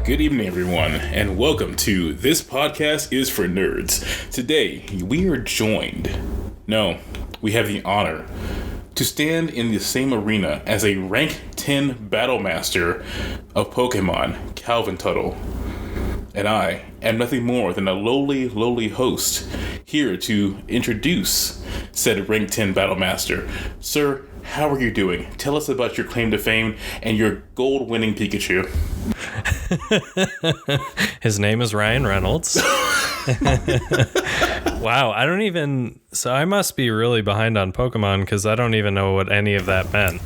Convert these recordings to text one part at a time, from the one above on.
Good evening, everyone, and welcome to This Podcast is for Nerds. Today, we are we have the honor to stand in the same arena as a rank 10 battle master of Pokemon, Calvin Tuttle. And I am nothing more than a lowly host here to introduce said rank 10 battle master. Sir, how are you doing? Tell us about your claim to fame and your gold-winning Pikachu. His name is Ryan Reynolds. Wow, so I must be really behind on Pokemon because I don't even know what any of that meant.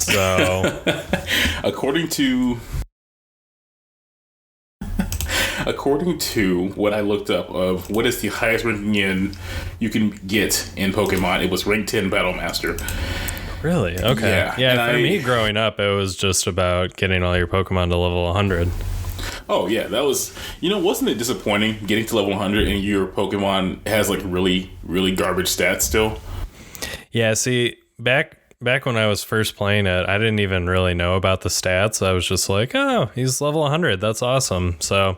So, according to what I looked up of what is the highest ranking you can get in Pokemon, it was rank 10 battle master. Really? Okay. Yeah, for me growing up, it was just about getting all your Pokemon to level 100. Oh, yeah, that was... wasn't it disappointing getting to level 100 and your Pokemon has, really, really garbage stats still? Yeah, see, back when I was first playing it, I didn't even really know about the stats. I was just like, oh, he's level 100. That's awesome. So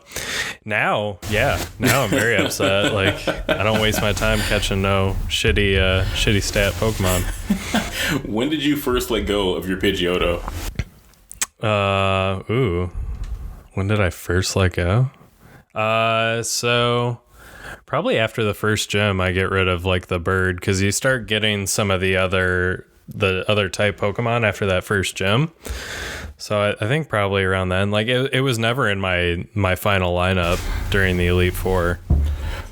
now I'm very upset. I don't waste my time catching no shitty stat Pokemon. When did you first let go of your Pidgeotto? When did I first let go? So probably after the first gym, I get rid of the bird because you start getting some of the other type Pokemon after that first gym. So I think probably around then. It was never in my final lineup during the Elite Four.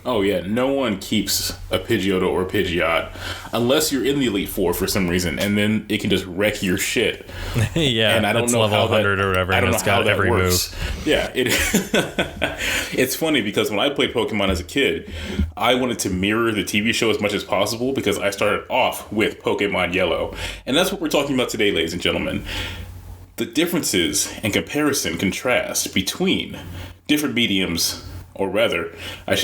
Oh yeah, no one keeps a Pidgeotto or Pidgeot unless you're in the Elite Four for some reason, and then it can just wreck your shit. Yeah, and I don't know level how 100 or whatever. I don't know it's got how every works. Move. Yeah, it's funny because when I played Pokemon as a kid, I wanted to mirror the TV show as much as possible because I started off with Pokemon Yellow, and that's what we're talking about today, ladies and gentlemen. The differences and contrast between different mediums. Or rather, I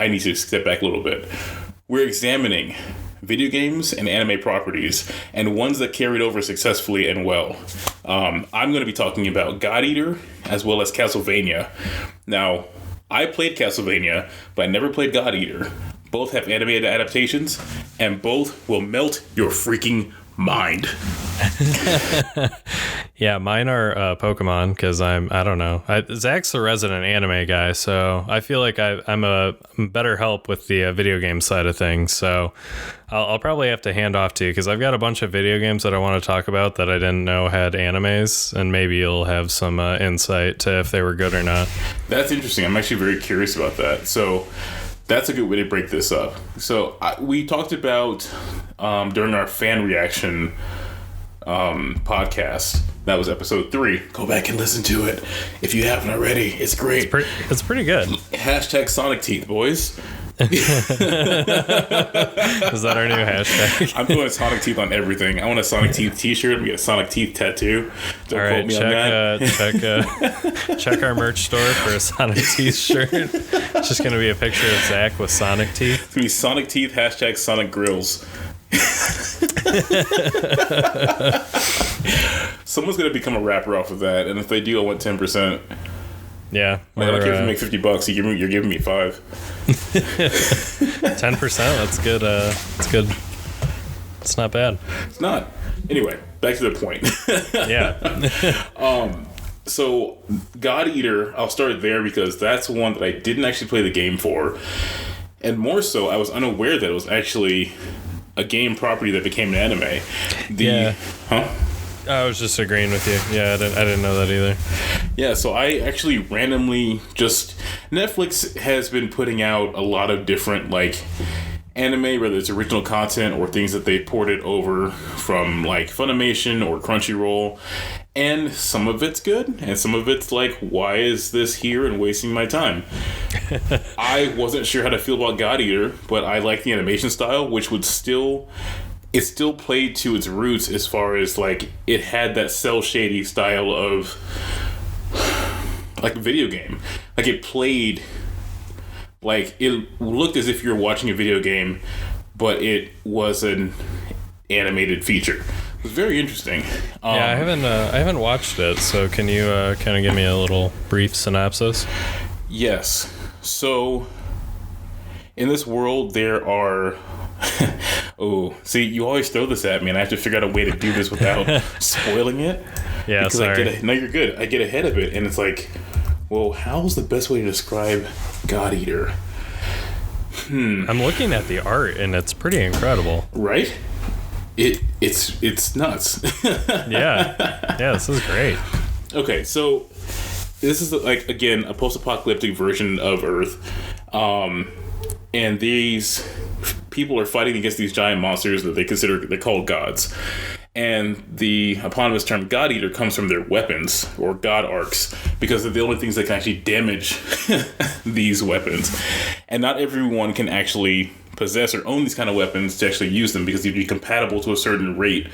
need to step back a little bit. We're examining video games and anime properties and ones that carried over successfully and well. I'm going to be talking about God Eater as well as Castlevania. Now, I played Castlevania, but I never played God Eater. Both have animated adaptations, and both will melt your freaking mind. Yeah, mine are Pokemon because I don't know. Zach's a resident anime guy, so I feel like I'm a better help with the video game side of things. So I'll probably have to hand off to you because I've got a bunch of video games that I want to talk about that I didn't know had animes, and maybe you'll have some insight to if they were good or not. That's interesting. I'm actually very curious about that. So that's a good way to break this up. So we talked about during our fan reaction podcast. That was episode 3. Go back and listen to it if you haven't already. It's great. It's pretty good. Hashtag Sonic Teeth, boys. Is that our new hashtag? I'm putting Sonic Teeth on everything. I want a Sonic Teeth t-shirt. We get a Sonic Teeth tattoo. Don't quote me on that. Check our merch store for a Sonic Teeth shirt. It's just going to be a picture of Zach with Sonic Teeth. It's going to be Sonic Teeth, hashtag Sonic Grills. Someone's going to become a rapper off of that, and if they do, I want 10%. Yeah. I don't care if you make $50, you're giving me 5. 10%, that's good. That's good. It's not bad. It's not. Anyway, back to the point. Yeah. So, God Eater, I'll start there because that's one that I didn't actually play the game for. And more so, I was unaware that it was actually a game property that became an anime. I was just agreeing with you. Yeah, I didn't know that either. Yeah, so I actually randomly Netflix has been putting out a lot of different anime, whether it's original content or things that they ported over from Funimation or Crunchyroll, and some of it's good and some of it's why is this here and wasting my time? I wasn't sure how to feel about God Eater, but I like the animation style, which it still played to its roots as far as it had that cell shady style of video game. It played it looked as if you're watching a video game, but it was an animated feature. It's very interesting. Yeah, I haven't watched it, so can you kind of give me a little brief synopsis? Yes. So, in this world, there are... oh, see, you always throw this at me, and I have to figure out a way to do this without spoiling it. Yeah, because sorry. No, you're good. I get ahead of it, and it's like, well, how's the best way to describe God Eater? I'm looking at the art, and it's pretty incredible. Right? It's nuts. Yeah, this is great. Okay, so this is like, again, a post-apocalyptic version of Earth, and these people are fighting against these giant monsters that they're called gods. And the eponymous term God Eater comes from their weapons, or God arcs, because they're the only things that can actually damage these weapons. And not everyone can actually possess or own these kind of weapons to actually use them, because you'd be compatible to a certain rate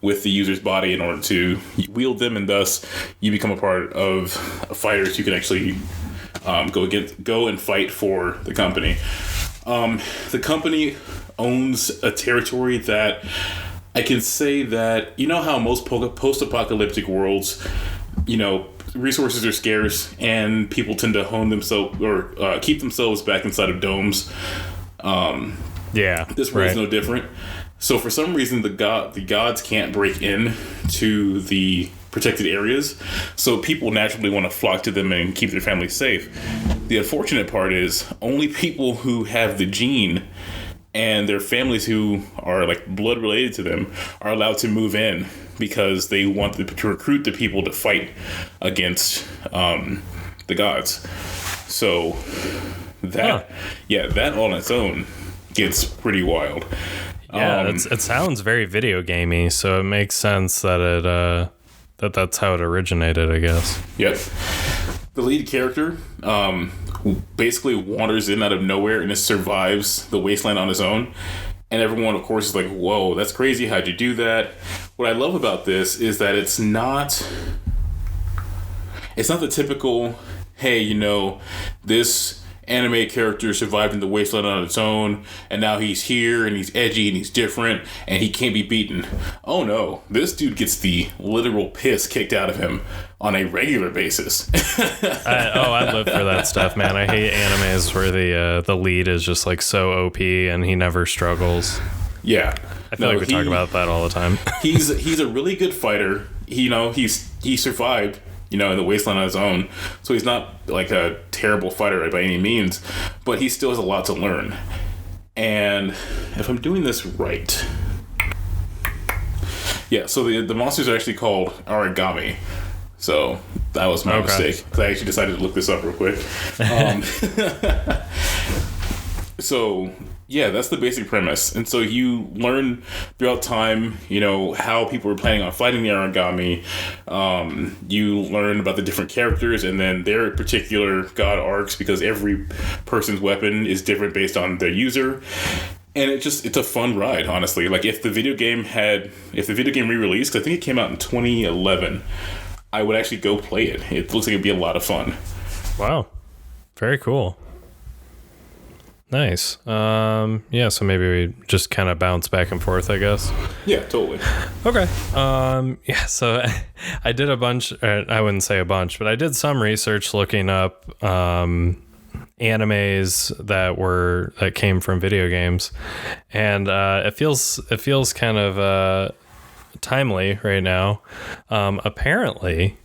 with the user's body in order to wield them, and thus you become a part of fighters who can actually go and fight for the company. The company owns a territory that I can say that, you know how most post-apocalyptic worlds, resources are scarce and people tend to hone themselves or keep themselves back inside of domes. This world is no different. So for some reason, the gods can't break in to the protected areas, so people naturally want to flock to them and keep their families safe. The unfortunate part is only people who have the gene and their families who are like blood related to them are allowed to move in, because they want to recruit the people to fight against the gods. So that on its own gets pretty wild. Yeah, it sounds very video gamey, so it makes sense that that's how it originated, I guess. Yep. The lead character basically wanders in out of nowhere and just survives the wasteland on his own. And everyone, of course, is like, whoa, that's crazy. How'd you do that? What I love about this is that it's not the typical, hey, this anime character survived in the wasteland on its own, and now he's here, and he's edgy, and he's different, and he can't be beaten. Oh no, this dude gets the literal piss kicked out of him on a regular basis. I live for that stuff, man. I hate animes where the lead is just like so OP and he never struggles. Yeah. I feel like we talk about that all the time. he's a really good fighter. He survived, in the wasteland on his own. So he's not like a terrible fighter by any means, but he still has a lot to learn. And if I'm doing this right... Yeah, so the monsters are actually called origami. So that was my mistake, because I actually decided to look this up real quick. So... yeah, that's the basic premise. And so you learn throughout time, how people were planning on fighting the origami. You learn about the different characters and then their particular god arcs, because every person's weapon is different based on their user. And it's a fun ride, honestly. Like, if the video game re-released, 'cause I think it came out in 2011, I would actually go play it. It looks like it'd be a lot of fun. Wow. Very cool. Nice. Yeah, so maybe we just kind of bounce back and forth, I guess. Yeah, totally. Okay. Yeah, so I did a bunch, I wouldn't say a bunch, but I did some research looking up animes that came from video games. And it feels kind of timely right now. Apparently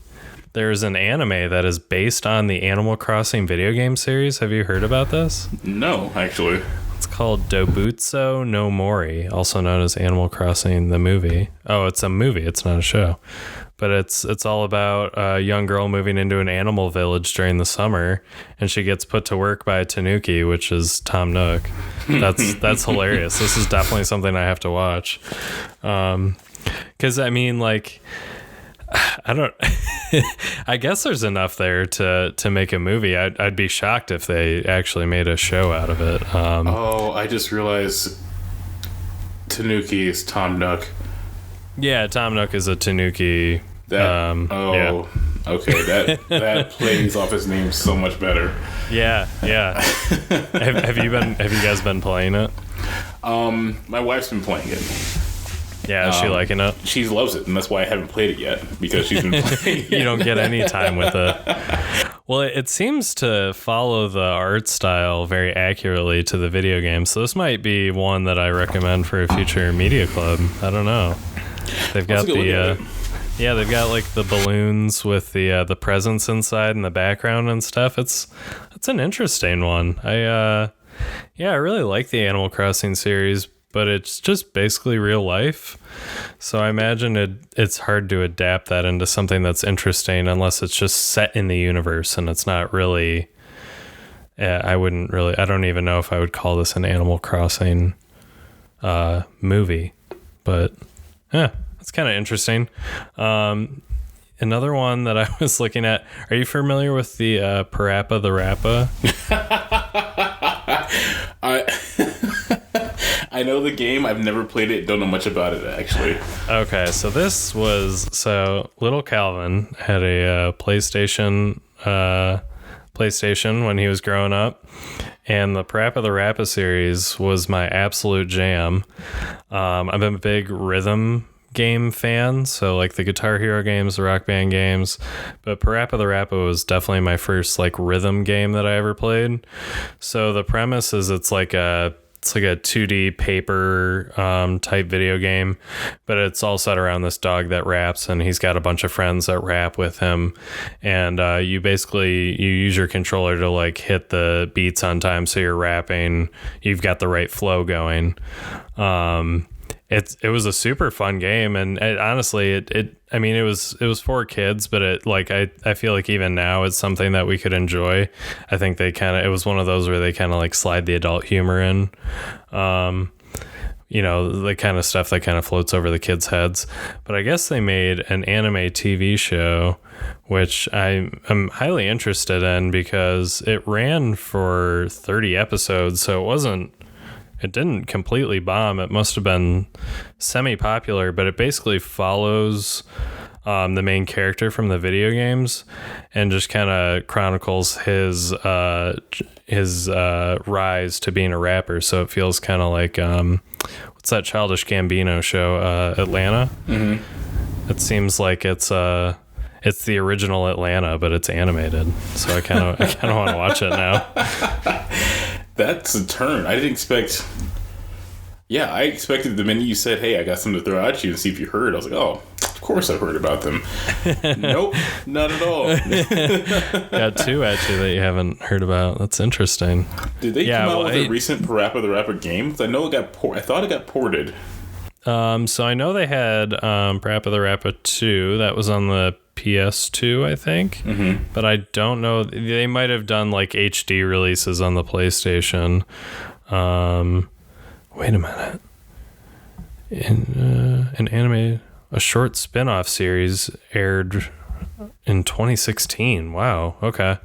there's an anime that is based on the Animal Crossing video game series. Have you heard about this? No, actually. It's called Dobutsu no Mori, also known as Animal Crossing the movie. Oh, it's a movie. It's not a show. But it's all about a young girl moving into an animal village during the summer, and she gets put to work by a tanuki, which is Tom Nook. That's hilarious. This is definitely something I have to watch. 'Cause I mean, like, I don't. I guess there's enough there to make a movie. I'd be shocked if they actually made a show out of it. I just realized Tanuki is Tom Nook. Yeah, Tom Nook is a tanuki. Okay. That plays off his name so much better. Yeah. Have you guys been playing it? My wife's been playing it. Yeah, is she liking it? She loves it, and that's why I haven't played it yet, because she's been playing. You don't get any time with it. Well, it seems to follow the art style very accurately to the video game, so this might be one that I recommend for a future media club. I don't know. They've got they've got like the balloons with the presents inside in the background and stuff. It's an interesting one. I really like the Animal Crossing series, but it's just basically real life. So I imagine it's hard to adapt that into something that's interesting unless it's just set in the universe and it's not really. I don't even know if I would call this an Animal Crossing movie, but yeah, it's kind of interesting. Another one that I was looking at. Are you familiar with the Parapa the Rapper? I know the game. I've never played it. Don't know much about it, actually. Okay, so little Calvin had a PlayStation when he was growing up, and the Parapa the Rapper series was my absolute jam. I'm a big rhythm game fan, so like the Guitar Hero games, the Rock Band games, but Parapa the Rapper was definitely my first like rhythm game that I ever played. So the premise is it's like a 2D paper type video game, but it's all set around this dog that raps, and he's got a bunch of friends that rap with him, and you use your controller to like hit the beats on time, so you're rapping, you've got the right flow going. It was a super fun game, and honestly, it was for kids, but I feel like even now it's something that we could enjoy. I think it was one of those where they kind of like slide the adult humor in, the kind of stuff that kind of floats over the kids' heads. But I guess they made an anime TV show, which I'm highly interested in because it ran for 30 episodes, so it didn't completely bomb. It must have been semi-popular, but it basically follows the main character from the video games and just kind of chronicles his rise to being a rapper. So it feels kind of like what's that Childish Gambino show, Atlanta? Mm-hmm. It seems like it's the original Atlanta, but it's animated. So I kind of want to watch it now. That's a turn. I didn't expect. Yeah, I expected the minute you said, "Hey, I got something to throw at you and see if you heard." I was like, "Oh, of course I've heard about them." Nope, not at all. Got two at you that you haven't heard about. That's interesting. Did they come out with a recent Parapa the Rapper game? I know it got I thought it got ported. So I know they had Parapa the Rapper 2. That was on the PS2, I think. Mm-hmm. But I don't know. They might have done like HD releases on the PlayStation. Wait a minute. A short spin-off series aired in 2016. Wow. Okay.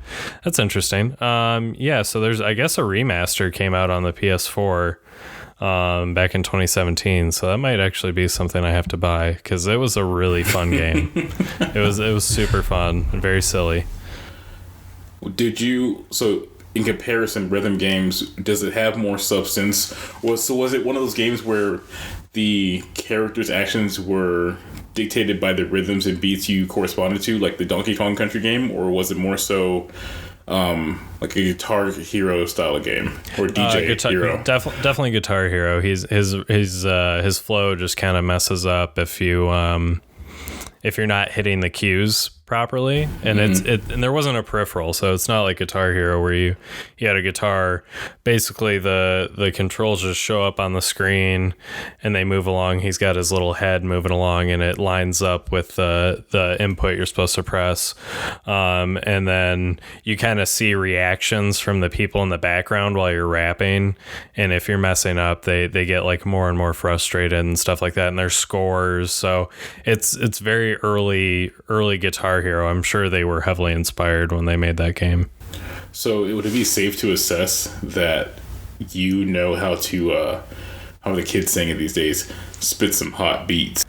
That's interesting. So there's, I guess, a remaster came out on the PS4 back in 2017, so that might actually be something I have to buy because it was a really fun game. It was super fun and very silly. So in comparison, rhythm games, does it have more substance? Was it one of those games where the characters' actions were dictated by the rhythms and beats you corresponded to, like the Donkey Kong Country game, or was it more so like a Guitar Hero style of game or DJ Hero? Definitely Guitar Hero. His flow just kind of messes up if you're not hitting the cues properly, and and there wasn't a peripheral, so it's not like Guitar Hero where you had a guitar. Basically the controls just show up on the screen and they move along. He's got his little head moving along and it lines up with the input you're supposed to press, and then you kind of see reactions from the people in the background while you're rapping, and if you're messing up they get like more and more frustrated and stuff like that, and there's scores. So it's very early Guitar Hero. I'm sure they were heavily inspired when they made that game. So would it be safe to assess that how the kids sing it these days, spit some hot beats?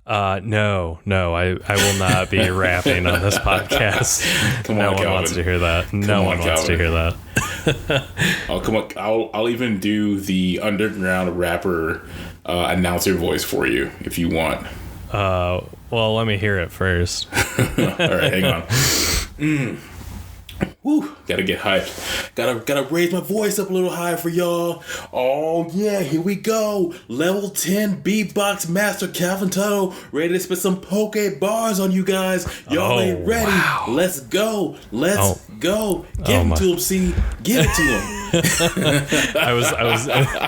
No, I will not be rapping on this podcast. No one wants to hear that. No one wants to hear that. Oh, come on. I'll even do the underground rapper announcer voice for you if you want. Well, let me hear it first. All right, hang on. Woo, gotta get hyped. Gotta raise my voice up a little higher for y'all. Oh yeah, here we go. Level 10 beatbox master Calvin Tuttle, ready to spit some poke bars on you guys. Y'all ain't ready. Wow. Let's go. Let's go. Give it to him, C. Give it to him. I was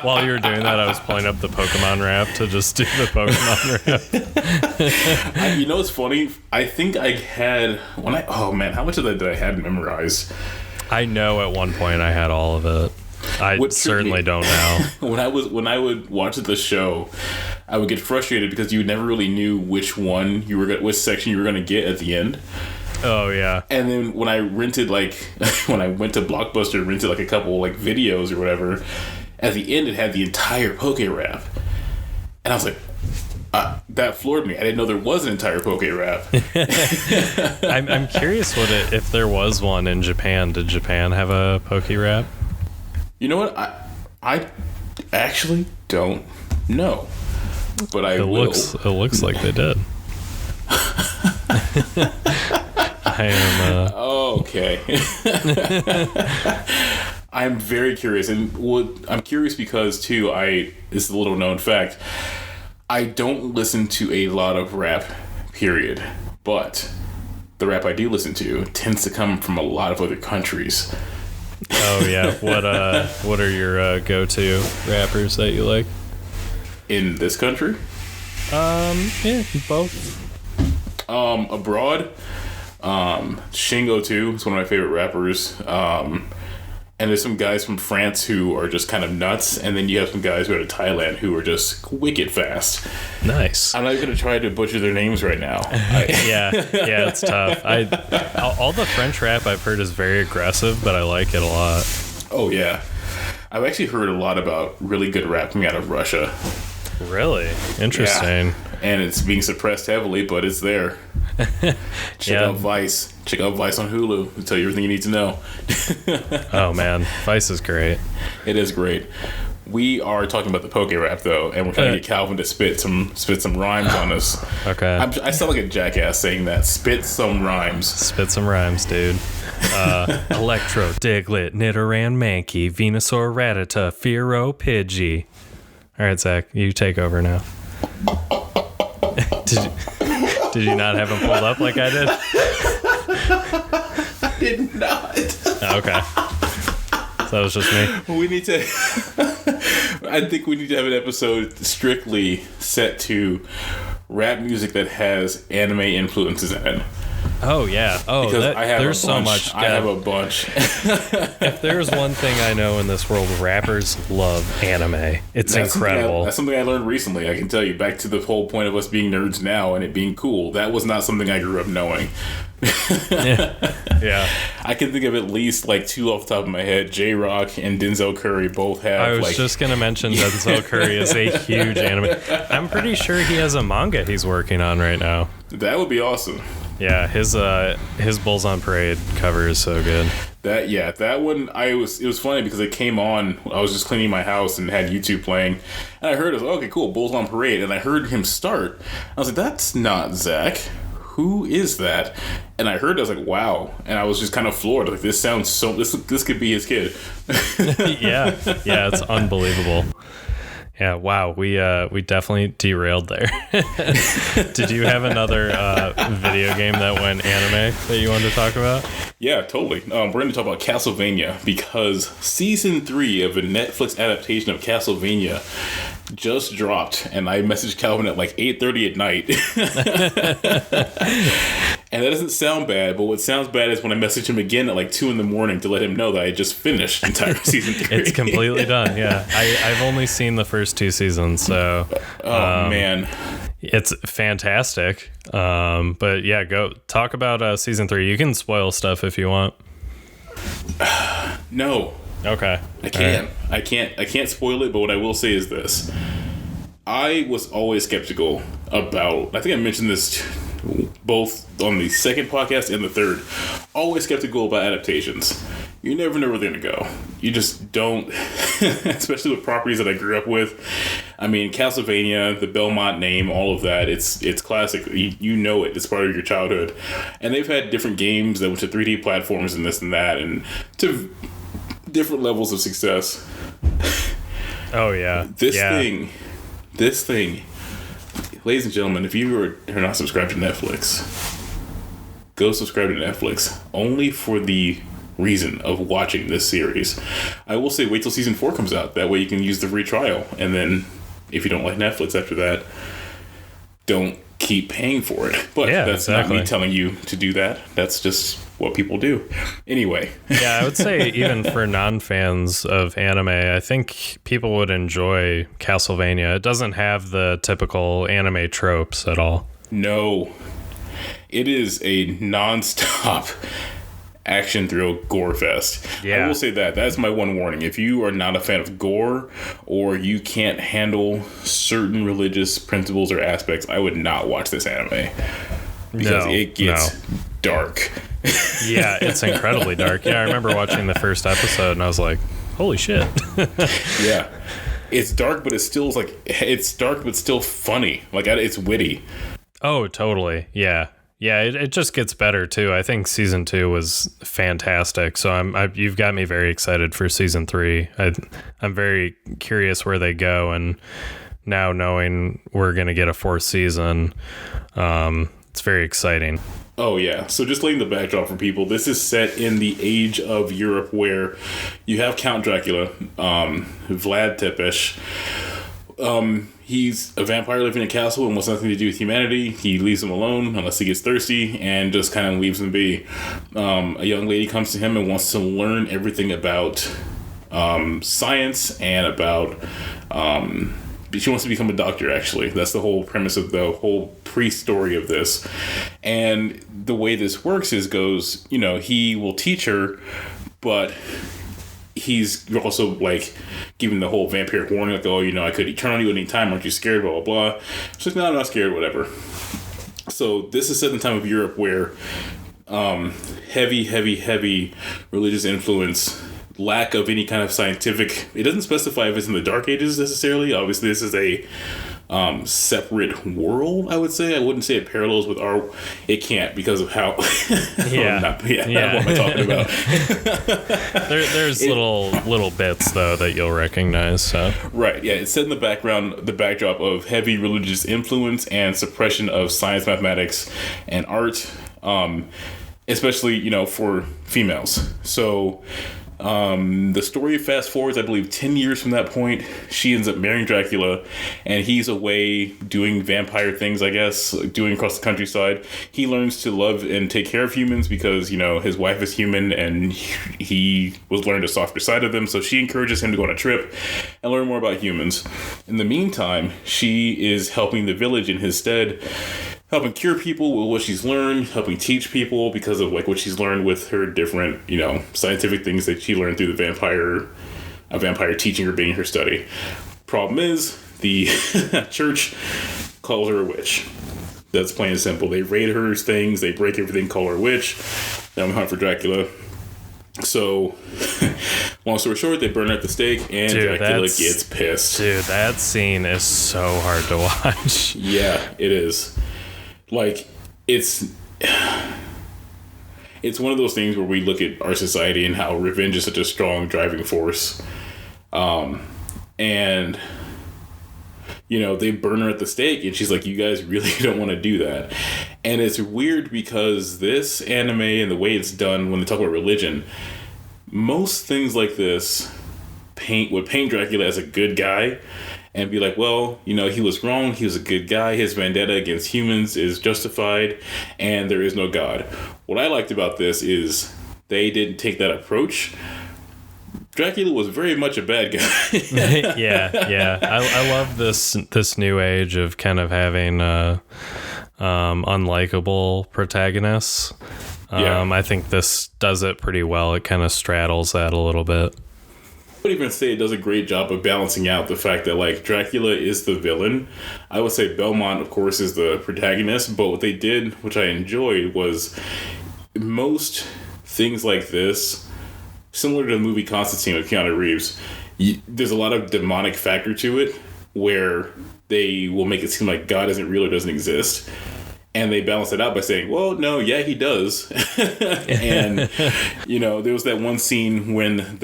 while you were doing that, I was pulling up the Pokemon rap to just do the Pokemon rap. You know what's funny? I think I had how much of that did I have memorized? I know at one point I had all of it. I certainly don't now. When I would watch the show, I would get frustrated because you never really knew which which section you were gonna get at the end. Oh yeah. And then when I rented when I went to Blockbuster, rented a couple videos or whatever, at the end it had the entire Poke Rap, and I was like, that floored me. I didn't know there was an entire Poke Rap. I'm curious if there was one in Japan. Did Japan have a Poke Rap? You know what? I actually don't know, but it looks like they did. I am. Okay. I'm very curious, and I'm curious because too. This is a little known fact. I don't listen to a lot of rap, period. But the rap I do listen to tends to come from a lot of other countries. Oh yeah. What are your go-to rappers that you like? In this country? Yeah, both. Abroad, Shingo too is one of my favorite rappers. And there's some guys from France who are just kind of nuts, and then you have some guys who are in Thailand who are just wicked fast. Nice. I'm not going to try to butcher their names right now. Yeah, it's tough. All the French rap I've heard is very aggressive, but I like it a lot. Oh yeah, I've actually heard a lot about really good rap coming out of Russia. Really? Interesting. Yeah. And it's being suppressed heavily, but it's there. Check out Vice. Check out Vice on Hulu. It'll tell you everything you need to know. Oh man, Vice is great. It is great. We are talking about the Poke Rap though, and we're trying to get Calvin to spit some rhymes on us. Okay. I sound like a jackass saying that. Spit some rhymes. Spit some rhymes, dude. Electro, Diglett, Nidoran, Mankey, Venusaur, Rattata, Fearow, Pidgey. All right, Zach, you take over now. Did you not have him pulled up like I did? I did not. Okay. So that was just me. We need to... I think we need to have an episode strictly set to rap music that has anime influences in it. Oh, yeah. Oh, because there's so much. I have a bunch. If there's one thing I know in this world, rappers love anime. It's incredible. That's something I learned recently. I can tell you, back to the whole point of us being nerds now and it being cool. That was not something I grew up knowing. Yeah. I can think of at least two off the top of my head. J-Rock and Denzel Curry both have. I was just going to mention Denzel Curry is a huge anime. I'm pretty sure he has a manga he's working on right now. That would be awesome. Yeah, his Bulls on Parade cover is so good. That one it was funny because it came on. I was just cleaning my house and had YouTube playing, and I heard it was okay, cool, Bulls on Parade, and I heard him start. I was like, that's not Zach. Who is that? And I heard it, I was like, wow, and I was just kind of floored. Like, this sounds so. This could be his kid. yeah, it's unbelievable. Yeah, wow, we definitely derailed there. Did you have another video game that went anime that you wanted to talk about? Yeah, totally. We're going to talk about Castlevania because Season 3 of a Netflix adaptation of Castlevania just dropped, and I messaged Calvin at 8:30 at night. And that doesn't sound bad, but what sounds bad is when I message him again at 2 a.m. to let him know that I just finished entire Season 3. It's completely done, yeah. I've only seen the first 2 seasons, so... man. It's fantastic. But yeah, go talk about Season 3. You can spoil stuff if you want. No. Okay. I can't. Right. I can't spoil it, but what I will say is this. I was always skeptical about, I think I mentioned this both on the second podcast and the third, always skeptical about adaptations. You never know where they're going to go. You just don't, especially with properties that I grew up with. I mean, Castlevania, the Belmont name, all of that, it's classic. You know it. It's part of your childhood. And they've had different games that went to 3D platforms and this and that, and to different levels of success. Oh, yeah. This thing, ladies and gentlemen, if you are not subscribed to Netflix, go subscribe to Netflix. Only for the reason of watching this series. I will say wait till season 4 comes out. That way you can use the free trial. And then if you don't like Netflix after that, don't keep paying for it. But that's exactly. Not me telling you to do that. That's just what people do. Anyway. Yeah, I would say even for non-fans of anime, I think people would enjoy Castlevania. It doesn't have the typical anime tropes at all. No. It is a non-stop action thrill gore fest. Yeah. I will say that's my one warning. If you are not a fan of gore, or you can't handle certain religious principles or aspects, I would not watch this anime, because it gets dark. Yeah, it's incredibly dark. Yeah, I remember watching the first episode and I was like, holy shit. Yeah, it's dark, but it's still still funny. Like, it's witty. Oh, totally. Yeah. Yeah, it just gets better too. I think season 2 was fantastic. So you've got me very excited for season 3. I'm very curious where they go, and now knowing we're gonna get a 4th season, it's very exciting. Oh yeah. So just laying the backdrop for people, this is set in the age of Europe, where you have Count Dracula, Vlad Tepes. He's a vampire living in a castle and wants nothing to do with humanity. He leaves him alone unless he gets thirsty, and just kind of leaves him be. A young lady comes to him and wants to learn everything about science and about... she wants to become a doctor, actually. That's the whole premise of the whole pre-story of this. And the way this works he will teach her, but... he's also like giving the whole vampiric warning, like, oh, I could turn on you at any time, aren't you scared, blah blah blah. She's like, no, I'm not scared, whatever. So this is set in the time of Europe where heavy religious influence, lack of any kind of scientific, it doesn't specify if it's in the Dark Ages necessarily. Obviously this is a separate world, I would say. I wouldn't say it parallels with it can't, because of how what am I talking about? there's little bits though that you'll recognize. So right, yeah, it's set in the backdrop of heavy religious influence and suppression of science, mathematics, and art, especially for females. So the story fast forwards, I believe, 10 years from that point. She ends up marrying Dracula, and he's away doing vampire things, I guess, doing across the countryside. He learns to love and take care of humans because, his wife is human, and he was learned a softer side of them. So she encourages him to go on a trip and learn more about humans. In the meantime, she is helping the village in his stead, helping cure people with what she's learned, helping teach people because of what she's learned with her different, scientific things that she learned through a vampire teaching her, being her study. Problem is, the church calls her a witch. That's plain and simple. They raid her things, they break everything, call her a witch. Now I'm hunting for Dracula. So, long story short, they burn her at the stake, and Dracula gets pissed. Dude, that scene is so hard to watch. Yeah, it is. Like, it's one of those things where we look at our society and how revenge is such a strong driving force. And, they burn her at the stake, and she's like, you guys really don't want to do that. And it's weird because this anime and the way it's done when they talk about religion, most things like this would paint Dracula as a good guy, and be like, well, he was wrong, he was a good guy, his vendetta against humans is justified, and there is no God. What I liked about this is they didn't take that approach. Dracula was very much a bad guy. Yeah. I love this new age of kind of having unlikable protagonists. I think this does it pretty well. It kind of straddles that a little bit. would even say it does a great job of balancing out the fact that like Dracula is the villain. I would say Belmont, of course, is the protagonist, but what they did, which I enjoyed, was most things like this, similar to the movie Constantine with Keanu Reeves, there's a lot of demonic factor to it where they will make it seem like God isn't real or doesn't exist. And they balance it out by saying, well, no, yeah, he does. And, you know, there was that one scene when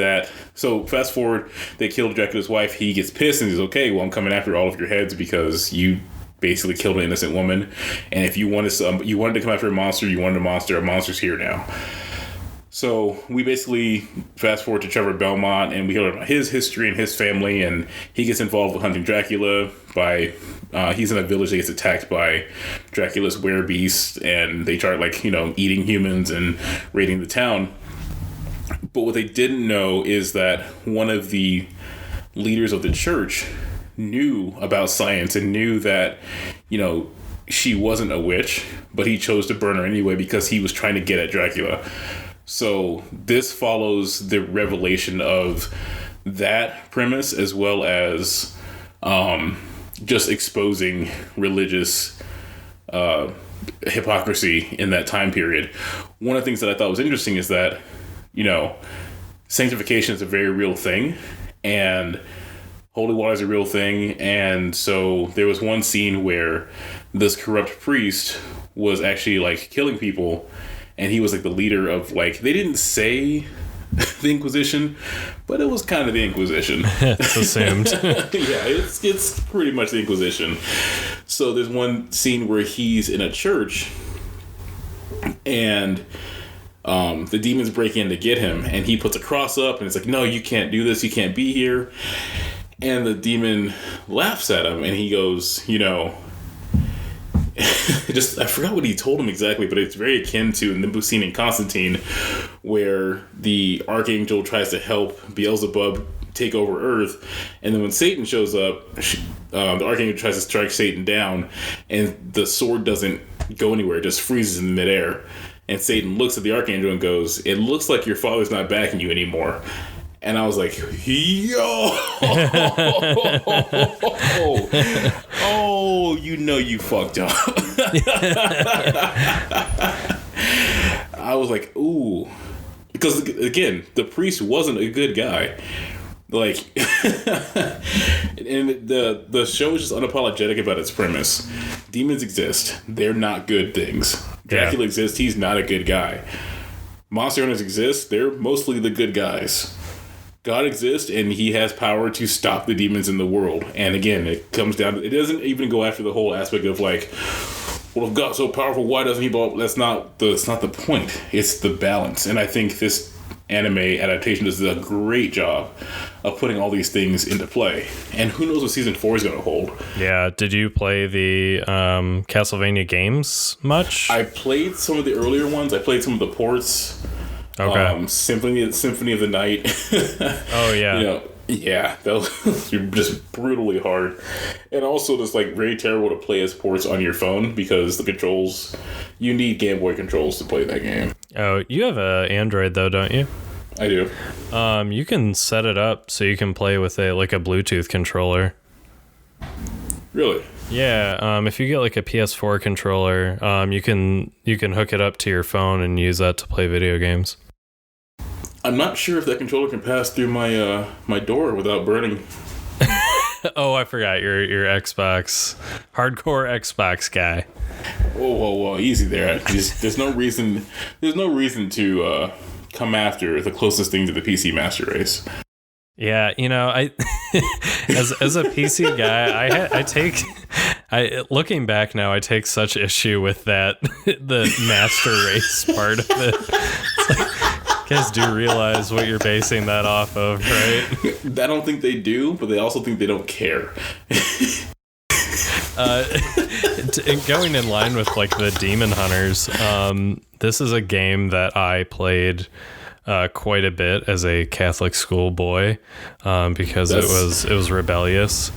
so fast forward, they killed Dracula's wife. He gets pissed and he's okay, well, I'm coming after all of your heads because you basically killed an innocent woman. And if you wanted to come after a monster, you wanted a monster. A monster's here now. So we basically fast forward to Trevor Belmont, and we hear about his history and his family, and he gets involved with hunting Dracula by he's in a village that gets attacked by Dracula's werebeast, and they start eating humans and raiding the town. But what they didn't know is that one of the leaders of the church knew about science and knew that, she wasn't a witch, but he chose to burn her anyway because he was trying to get at Dracula. So this follows the revelation of that premise as well as just exposing religious hypocrisy in that time period. One of the things that I thought was interesting is that, sanctification is a very real thing and holy water is a real thing. And so there was one scene where this corrupt priest was actually killing people. And he was the leader of they didn't say the Inquisition, but it was kind of the Inquisition. It's assumed. Yeah, it's pretty much the Inquisition. So there's one scene where he's in a church and the demons break in to get him, and he puts a cross up and it's like, no, you can't do this, you can't be here. And the demon laughs at him and he goes, I forgot what he told him exactly, but it's very akin to the scene in Constantine where the archangel tries to help Beelzebub take over Earth, and then when Satan shows up, the archangel tries to strike Satan down, and the sword doesn't go anywhere, it just freezes in midair. And Satan looks at the archangel and goes, "It looks like your father's not backing you anymore." And I was like, yo! Oh, you fucked up. I was like, ooh. Because, again, the priest wasn't a good guy. And the show is just unapologetic about its premise. Demons exist. They're not good things. Dracula exists. He's not a good guy. Monster hunters exist. They're mostly the good guys. God exists, and he has power to stop the demons in the world. And again, it comes down to, it doesn't even go after the whole aspect of well, if God's so powerful, why doesn't he? That's not the point. It's the balance. And I think this anime adaptation does a great job of putting all these things into play. And who knows what season 4 is going to hold. Yeah. Did you play the Castlevania games much? I played some of the earlier ones. I played some of the ports. Okay. Symphony of the Night. Oh yeah. Yeah, that was just brutally hard, and also just very terrible to play as ports on your phone because the controls, you need Game Boy controls to play that game. Oh, you have a Android though, don't you? I do. You can set it up so you can play with a Bluetooth controller. Really? Yeah, if you get a PS4 controller, you can hook it up to your phone and use that to play video games. I'm not sure if that controller can pass through my my door without burning. Oh, I forgot you're Xbox, hardcore Xbox guy. Whoa, easy there. There's no reason to come after the closest thing to the PC Master Race. Yeah, I as a PC guy, looking back now, I take such issue with that the Master Race part of it. You guys do realize what you're basing that off of, right? I don't think they do, but they also think they don't care. Going in line with the Demon Hunters, this is a game that I played quite a bit as a Catholic school boy because it was rebellious.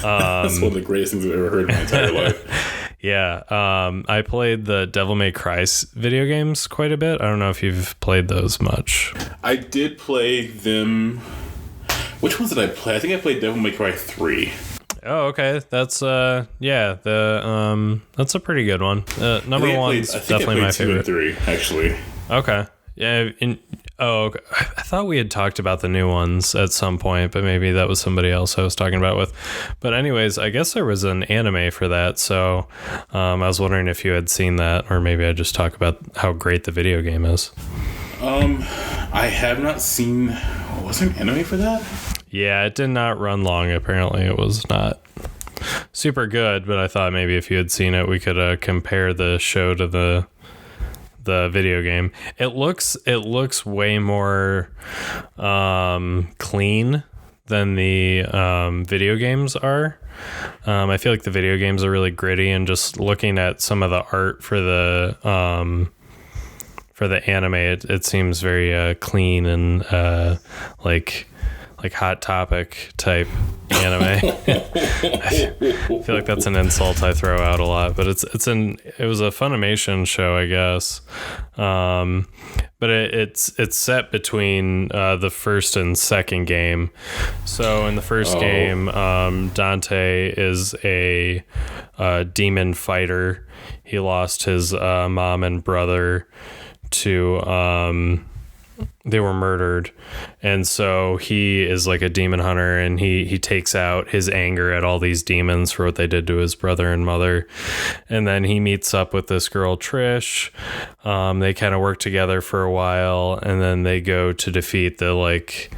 That's one of the greatest things I've ever heard in my entire life. Yeah, I played the Devil May Cry video games quite a bit. I don't know if you've played those much. I did play them. Which ones did I play? I think I played Devil May Cry 3. Oh, okay. That's that's a pretty good one. Number one's definitely my favorite. 2 and 3, actually. Okay. Yeah. Okay. I thought we had talked about the new ones at some point, but maybe that was somebody else I was talking about with. But anyways, I guess there was an anime for that, so I was wondering if you had seen that, or maybe I just talk about how great the video game is. I have not seen. Was there an anime for that? Yeah, it did not run long. Apparently, it was not super good, but I thought maybe if you had seen it, we could compare the show to the video game. It looks way more clean than the video games are. I feel like the video games are really gritty, and just looking at some of the art for the anime, it seems very clean and like Hot Topic type anime. I feel like that's an insult I throw out a lot, but it was a Funimation show, I guess. But it's set between the first and second game. So in the first game, Dante is a demon fighter. He lost his mom and brother to they were murdered, and so he is like a demon hunter, and he takes out his anger at all these demons for what they did to his brother and mother. And then he meets up with this girl Trish. They kind of work together for a while, and then they go to defeat the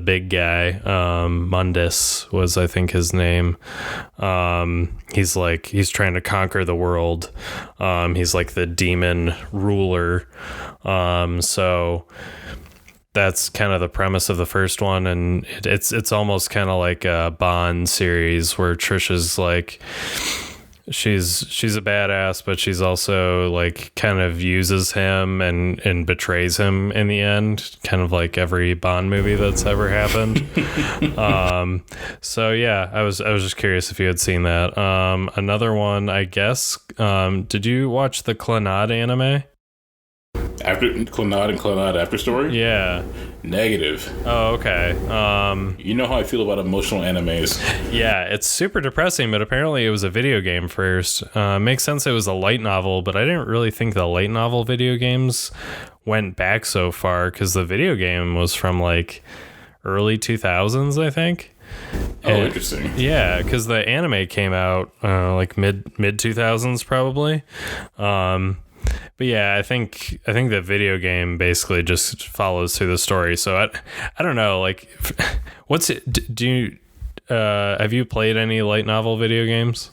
big guy. Mundus was, I think, his name. He's trying to conquer the world. He's like the demon ruler. So that's kind of the premise of the first one, and it's almost kind of like a Bond series where Trisha's like, she's a badass, but she's also like kind of uses him and betrays him in the end, kind of like every Bond movie that's ever happened. So yeah, I was just curious if you had seen that. Another one, I guess, did you watch the Clannad anime? After Clannad and Clannad After Story? Yeah. Negative. Oh, okay. You know how I feel about emotional animes. Yeah, it's super depressing, but apparently it was a video game first. Makes sense it was a light novel, but I didn't really think the light novel video games went back so far, because the video game was from like early 2000s, I think. Interesting. Yeah, because the anime came out like mid 2000s probably. But yeah, I think the video game basically just follows through the story. So I don't know, like, what's it? Do you have you played any light novel video games?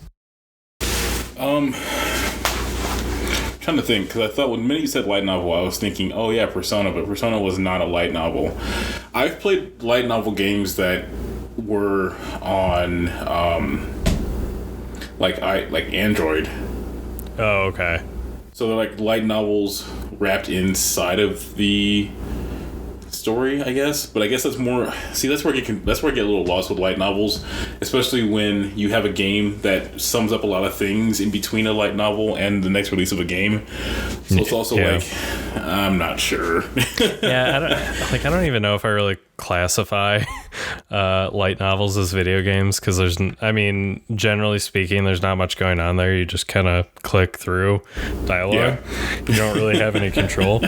Trying to think, because I thought when you said light novel, I was thinking, oh yeah, Persona, but Persona was not a light novel. I've played light novel games that were on like Android. Oh, okay. So they're like light novels wrapped inside of the story, I guess. But I guess that's more. See, that's where I get a little lost with light novels, especially when you have a game that sums up a lot of things in between a light novel and the next release of a game. So it's also like, I'm not sure. Yeah, I don't even know if I really classify light novels as video games, because generally speaking, there's not much going on there. You just kind of click through dialogue. Yeah. You don't really have any control.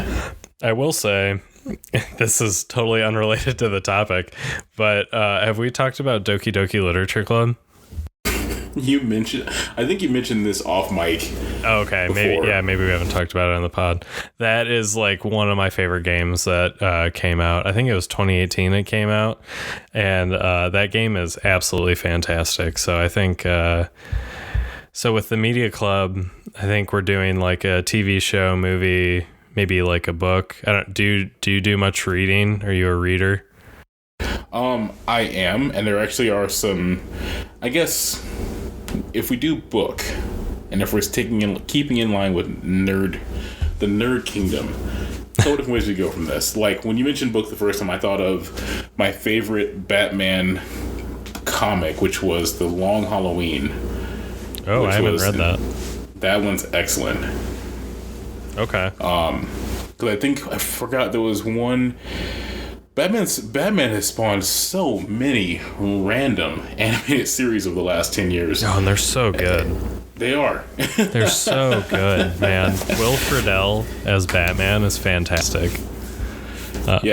I will say, this is totally unrelated to the topic, but have we talked about Doki Doki Literature Club? I think you mentioned this off mic. Oh, okay, before. Maybe we haven't talked about it on the pod. That is like one of my favorite games that came out. I think it was 2018 it came out, and that game is absolutely fantastic. So I think so with the Media Club, I think we're doing like a TV show, movie, maybe like a book. Do you do much reading? Are you a reader? I am, and there actually are some, I guess, if we do book, and if we're keeping in line with the nerd kingdom, so different ways we go from this. Like when you mentioned book the first time, I thought of my favorite Batman comic, which was The Long Halloween. Oh, I haven't read that. That one's excellent. Okay. Because I forgot there was one Batman has spawned so many random animated series over the last 10 years. Oh, and they're so good. They are. They're so good, man. Will Friedle as Batman is fantastic. Never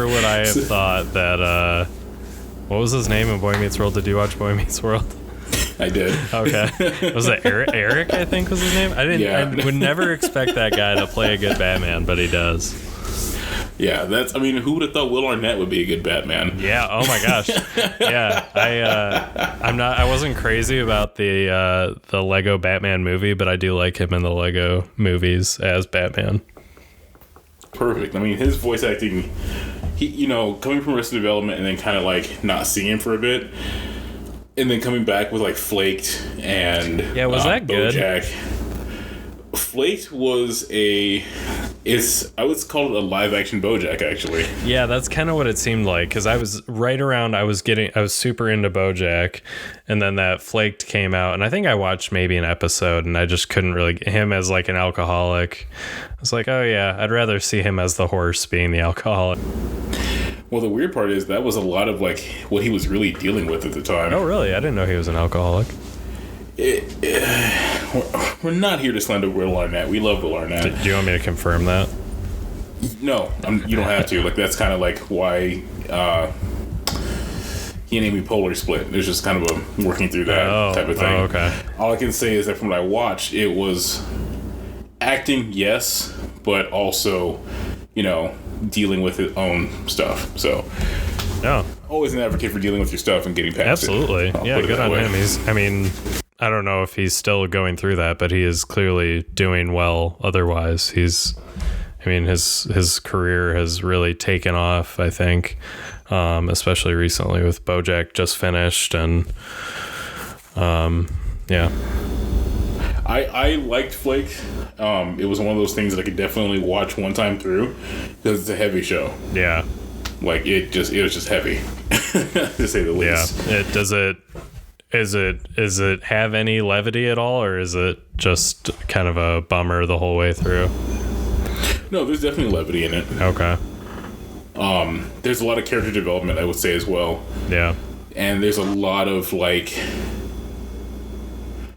would I have thought that, what was his name in Boy Meets World? Did you watch Boy Meets World? I did. Okay. Was it Eric, I think was his name? I would never expect that guy to play a good Batman, but he does. Yeah, who would have thought Will Arnett would be a good Batman? Yeah, oh my gosh. Yeah, I wasn't crazy about the Lego Batman movie, but I do like him in the Lego movies as Batman. Perfect. I mean, his voice acting, he, coming from Arrested Development and then kind of like not seeing him for a bit, and then coming back with like Flaked and was that good? BoJack. Flaked was I would call it a live action BoJack, actually. Yeah, that's kind of what it seemed like, because I was super into BoJack, and then that Flaked came out, and I think I watched maybe an episode, and I just couldn't really, him as like an alcoholic, I was like, oh yeah, I'd rather see him as the horse being the alcoholic. Well, the weird part is that was a lot of like what he was really dealing with at the time. Oh really? I didn't know he was an alcoholic. We're not here to slander Will Arnett. We love Will Arnett. Do you want me to confirm that? No, you don't have to. Like, that's kind of like why he and Amy Poehler split. There's just kind of a working through that type of thing. Oh, okay. All I can say is that from what I watched, it was acting, yes, but also, dealing with his own stuff. So, always an advocate for dealing with your stuff and getting past it. Absolutely. Yeah, good on him. I don't know if he's still going through that, but he is clearly doing well otherwise. His career has really taken off, I think, especially recently with BoJack just finished, and yeah. I liked Flake. It was one of those things that I could definitely watch one time through because it's a heavy show. Yeah. Like, it was just heavy, to say the least. Yeah. Does it have any levity at all, or is it just kind of a bummer the whole way through? No, there's definitely levity in it. Okay. There's a lot of character development, I would say, as well. Yeah. And there's a lot of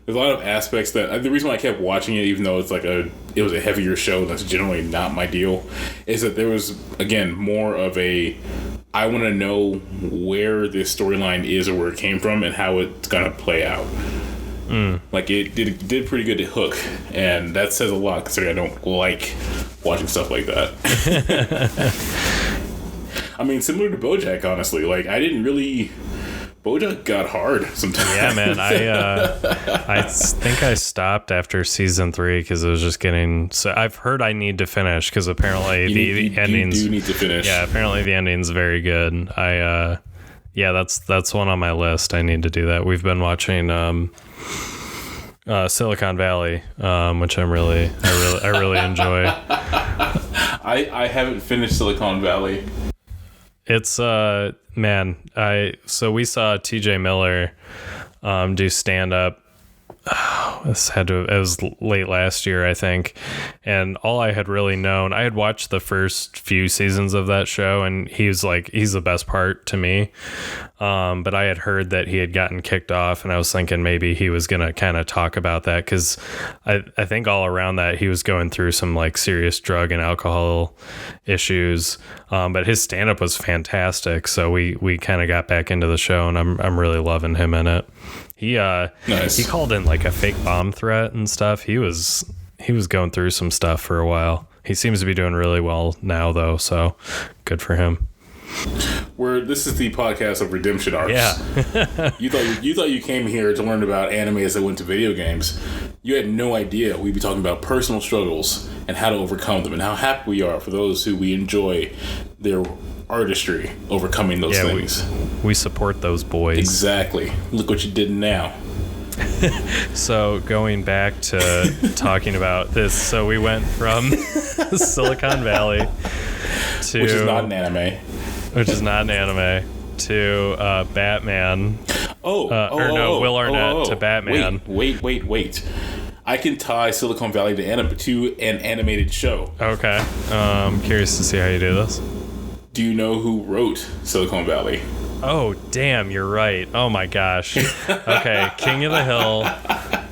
aspects that the reason why I kept watching it, even though it's it was a heavier show, that's generally not my deal, is that there was, again, more of I want to know where this storyline is or where it came from and how it's gonna play out. Like, it did pretty good to hook, and that says a lot considering I don't like watching stuff like that. Similar to BoJack, honestly. Like, BoJack got hard sometimes. Yeah, man. I think I stopped after season 3 because it was just getting. So I've heard I need to finish because apparently the endings. You do need to finish. Yeah, apparently the ending's very good. That's one on my list. I need to do that. We've been watching Silicon Valley, which I really enjoy. I haven't finished Silicon Valley. It's so we saw TJ Miller do stand up. It was late last year, I think, and all I had really known, I had watched the first few seasons of that show, and he's the best part to me, but I had heard that he had gotten kicked off, and I was thinking maybe he was gonna kind of talk about that, because I think all around that he was going through some serious drug and alcohol issues, but his stand-up was fantastic, so we kind of got back into the show, and I'm really loving him in it. Nice. He called in a fake bomb threat and stuff. He was going through some stuff for a while. He seems to be doing really well now, though, so good for him. This is the podcast of redemption arcs. Yeah. you thought you came here to learn about anime as I went to video games. You had no idea we'd be talking about personal struggles and how to overcome them, and how happy we are for those who we enjoy their artistry overcoming those things. We support those boys. Exactly. Look what you did now. So going back to talking about this, so we went from Silicon Valley to... Which is not an anime. To Batman. Will Arnett to Batman. Wait. I can tie Silicon Valley to an animated show. Okay. I'm curious to see how you do this. Do you know who wrote Silicon Valley? Oh, damn, you're right. Oh my gosh. Okay, King of the Hill.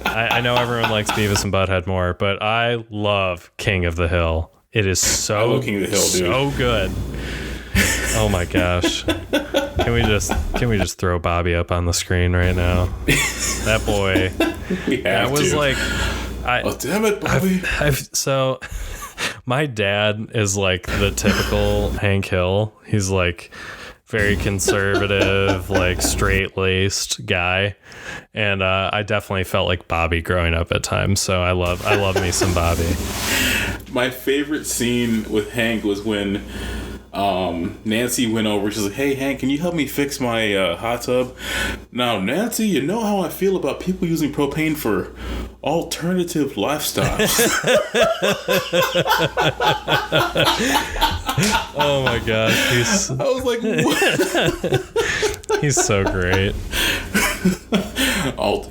I know everyone likes Beavis and Butthead more, but I love King of the Hill. It is I love King of the Hill, so good. Oh my gosh. Can we just throw Bobby up on the screen right now? That boy. That was like oh damn it, Bobby. So my dad is like the typical Hank Hill. He's like very conservative, like straight-laced guy, and I definitely felt like Bobby growing up at times. So I love me some Bobby. My favorite scene with Hank was when Nancy went over. She's like, "Hey Hank, can you help me fix my hot tub?" Now, Nancy, you know how I feel about people using propane for alternative lifestyles. Oh my gosh, I was like, what? He's so great.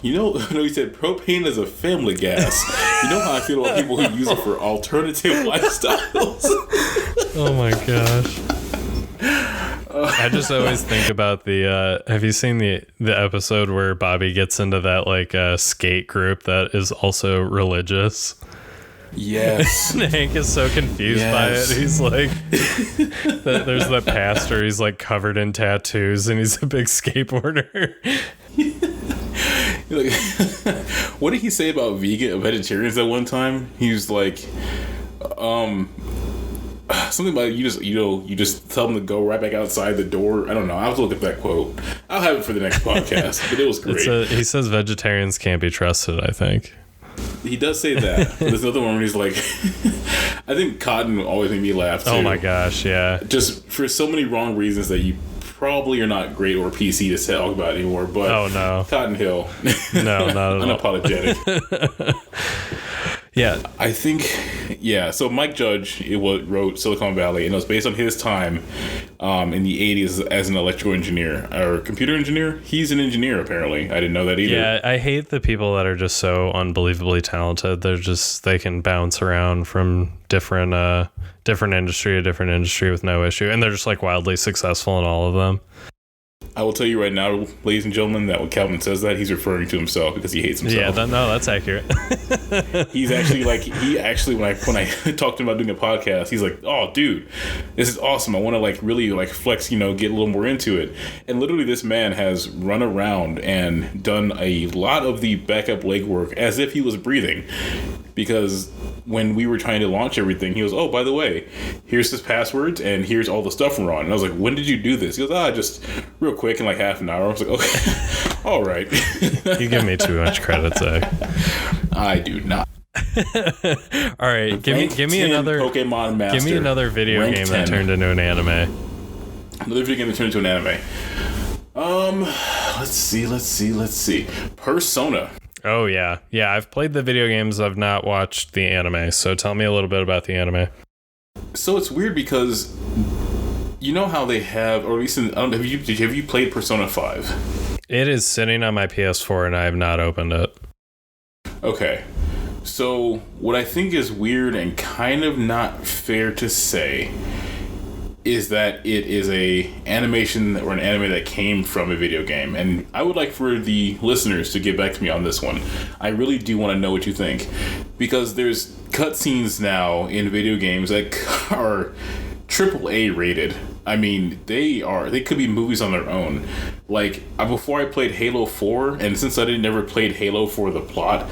You know, he said propane is a family gas. You know how I feel about people who use it for alternative lifestyles. Oh my gosh. I just always think about the have you seen the episode where Bobby gets into that like skate group that is also religious? Yes. And Hank is so confused by it. He's like, there's the pastor. He's like covered in tattoos, and he's a big skateboarder. Like, what did he say about vegetarians at one time? He was like, something about you just tell them to go right back outside the door. I don't know. I'll look at that quote. I'll have it for the next podcast. But it was great. He says vegetarians can't be trusted, I think. He does say that. But there's another one where he's like, I think Cotton always made me laugh too. Oh my gosh, yeah. Just for so many wrong reasons that you probably are not great or PC to talk about anymore. But oh no, Cotton Hill, no, not at all. Unapologetic. Yeah, I think, yeah. So Mike Judge wrote Silicon Valley, and it was based on his time in the 80s as an electrical engineer or computer engineer. He's an engineer, apparently. I didn't know that either. Yeah, I hate the people that are just so unbelievably talented. They can bounce around from different industry to different industry with no issue, and they're just like wildly successful in all of them. I will tell you right now, ladies and gentlemen, that when Calvin says that, he's referring to himself because he hates himself. Yeah, that's accurate. He's actually like, when I talked to him about doing a podcast, he's like, "Oh, dude, this is awesome. I want to like really like flex, get a little more into it." And literally, this man has run around and done a lot of the backup legwork as if he was breathing, because when we were trying to launch everything, he goes, "Oh, by the way, here's his passwords and here's all the stuff we're on." And I was like, "When did you do this?" He goes, just real quick in like half an hour. I was like, "Okay, all right." You give me too much credit, Zach. I do not. All right, give me another Pokemon Master. Give me another video game 10. That turned into an anime. Another video game that turned into an anime. Let's see. Persona. Oh yeah. I've played the video games. I've not watched the anime. So tell me a little bit about the anime. So it's weird because you know how they have, or at least have you played Persona 5? It is sitting on my PS4 and I have not opened it. Okay. So what I think is weird and kind of not fair to say is that it is a animation or an anime that came from a video game, and I would like for the listeners to get back to me on this one. I really do want to know what you think, because there's cutscenes now in video games that are AAA rated. I mean, they could be movies on their own. Like, before I played Halo 4, and since I never played Halo for the plot,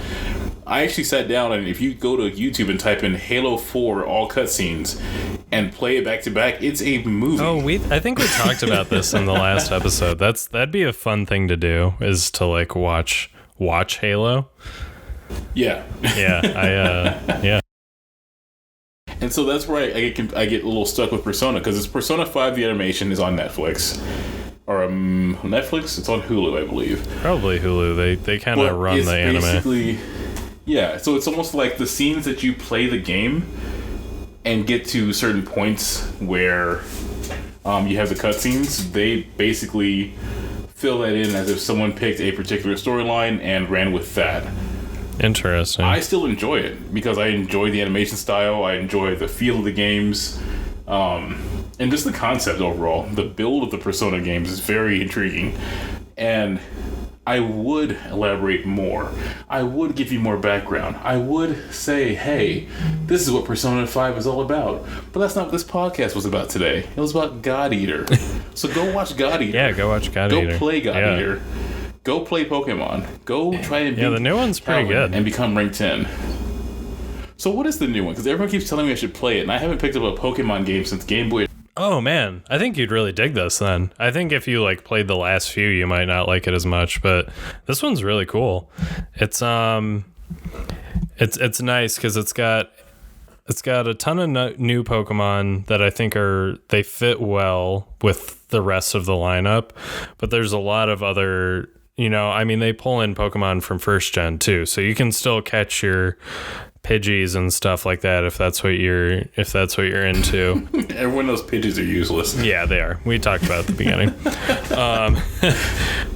I actually sat down, and if you go to YouTube and type in Halo 4 all cutscenes and play it back to back, it's a movie. Oh, I think we talked about this in the last episode. That'd be a fun thing to do, is to like watch Halo. Yeah. Yeah. And so that's where I get a little stuck with Persona, because it's Persona 5. The animation is on Netflix. Or Netflix? It's on Hulu, I believe. Probably Hulu. They kind of run the anime. Basically, yeah, so it's almost like the scenes that you play the game and get to certain points where you have the cutscenes, they basically fill that in as if someone picked a particular storyline and ran with that. Interesting. I still enjoy it because I enjoy the animation style. I enjoy the feel of the games. And just the concept overall. The build of the Persona games is very intriguing. And I would elaborate more. I would give you more background. I would say, hey, this is what Persona 5 is all about. But that's not what this podcast was about today. It was about God Eater. So go watch God Eater. Yeah, go watch God Eater. Go play God Eater. Go play Pokemon. Go try and beat the new one's pretty good. And become rank 10. So what is the new one? Because everyone keeps telling me I should play it, and I haven't picked up a Pokemon game since Game Boy. Oh man, I think you'd really dig this then. I think if you like played the last few, you might not like it as much, but this one's really cool. It's nice because it's got a ton of new Pokemon that I think they fit well with the rest of the lineup, but there's a lot of other, they pull in Pokemon from first gen too, so you can still catch your Pidgeys and stuff like that if that's what you're into. Everyone knows Pidgeys are useless. Yeah, they are. We talked about it at the beginning.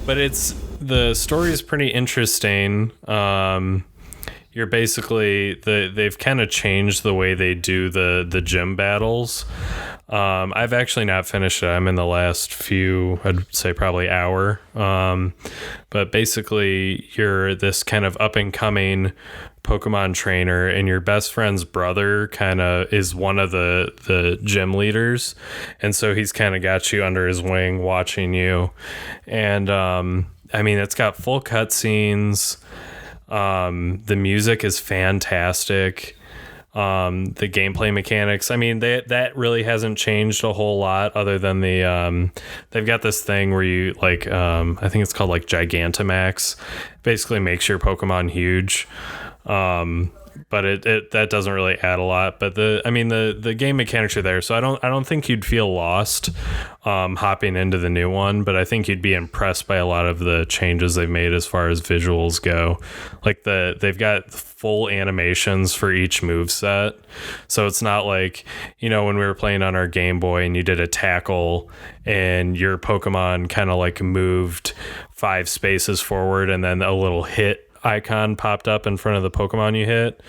But the story is pretty interesting. You're basically they've kind of changed the way they do the gym battles. I've actually not finished it. I'm in the last few, I'd say probably hour. But basically you're this kind of up and coming Pokemon trainer, and your best friend's brother kind of is one of the gym leaders, and so he's kind of got you under his wing watching you. And it's got full cutscenes. The music is fantastic. The gameplay mechanics, that really hasn't changed a whole lot, other than they've got this thing where you I think it's called Gigantamax, basically makes your Pokemon huge. But it that doesn't really add a lot, but the game mechanics are there, so I don't think you'd feel lost hopping into the new one, but I think you'd be impressed by a lot of the changes they've made as far as visuals go. They've got full animations for each moveset, so it's not like when we were playing on our Game Boy and you did a tackle and your Pokemon kind of moved 5 spaces forward and then a little hit icon popped up in front of the Pokemon you hit.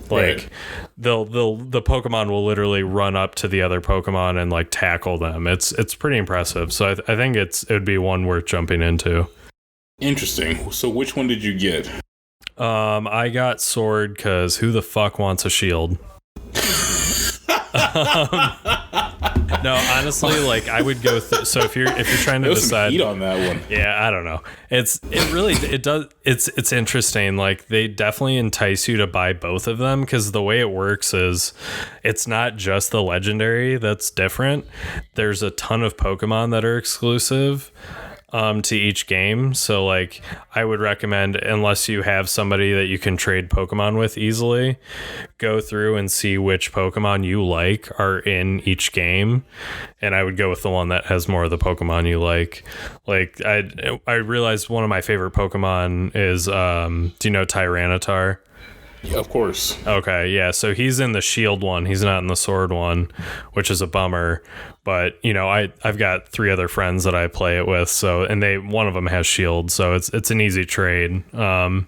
The Pokemon will literally run up to the other Pokemon and tackle them. It's pretty impressive. So I think it would be one worth jumping into. Interesting. So which one did you get? I got Sword because who the fuck wants a shield? No, honestly, I would go so if you're trying to decide, some heat on that one. Yeah, I don't know. It's interesting. They definitely entice you to buy both of them, because the way it works is it's not just the legendary that's different. There's a ton of Pokemon that are exclusive to each game. So I would recommend, unless you have somebody that you can trade Pokemon with easily, go through and see which Pokemon you like are in each game, and I would go with the one that has more of the Pokemon you like. I realized one of my favorite Pokemon is do you know Tyranitar? Yeah, of course. Okay, yeah. So he's in the Shield one. He's not in the Sword one, which is a bummer. But I've got 3 other friends that I play it with. So one of them has Shield, so it's an easy trade. I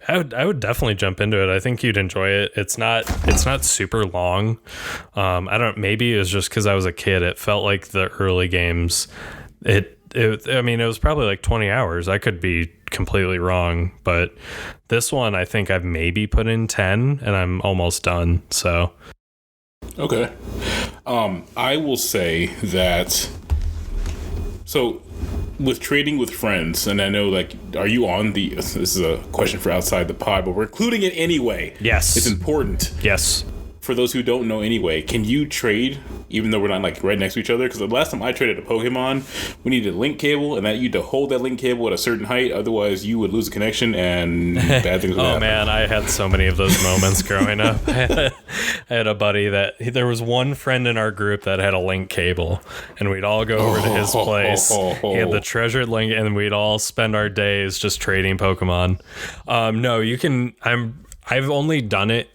would definitely jump into it. I think you'd enjoy it. It's not super long. Maybe it was just because I was a kid. It felt like the early games. It was probably 20 hours. I could be completely wrong, but this one I think I've maybe put in 10 and I'm almost done. So okay. I will say that, so with trading with friends, and I know are you on this is a question for outside the pod, but we're including it anyway. Yes, it's important. Yes. For those who don't know anyway, can you trade even though we're not right next to each other? Because the last time I traded a Pokemon, we needed a link cable, and that you had to hold that link cable at a certain height, otherwise you would lose a connection and bad things would happen. Man, I had so many of those moments growing up. I had a buddy there was one friend in our group that had a link cable, and we'd all go over to his place. He had the treasured link, and we'd all spend our days just trading Pokemon. No, you can. I've only done it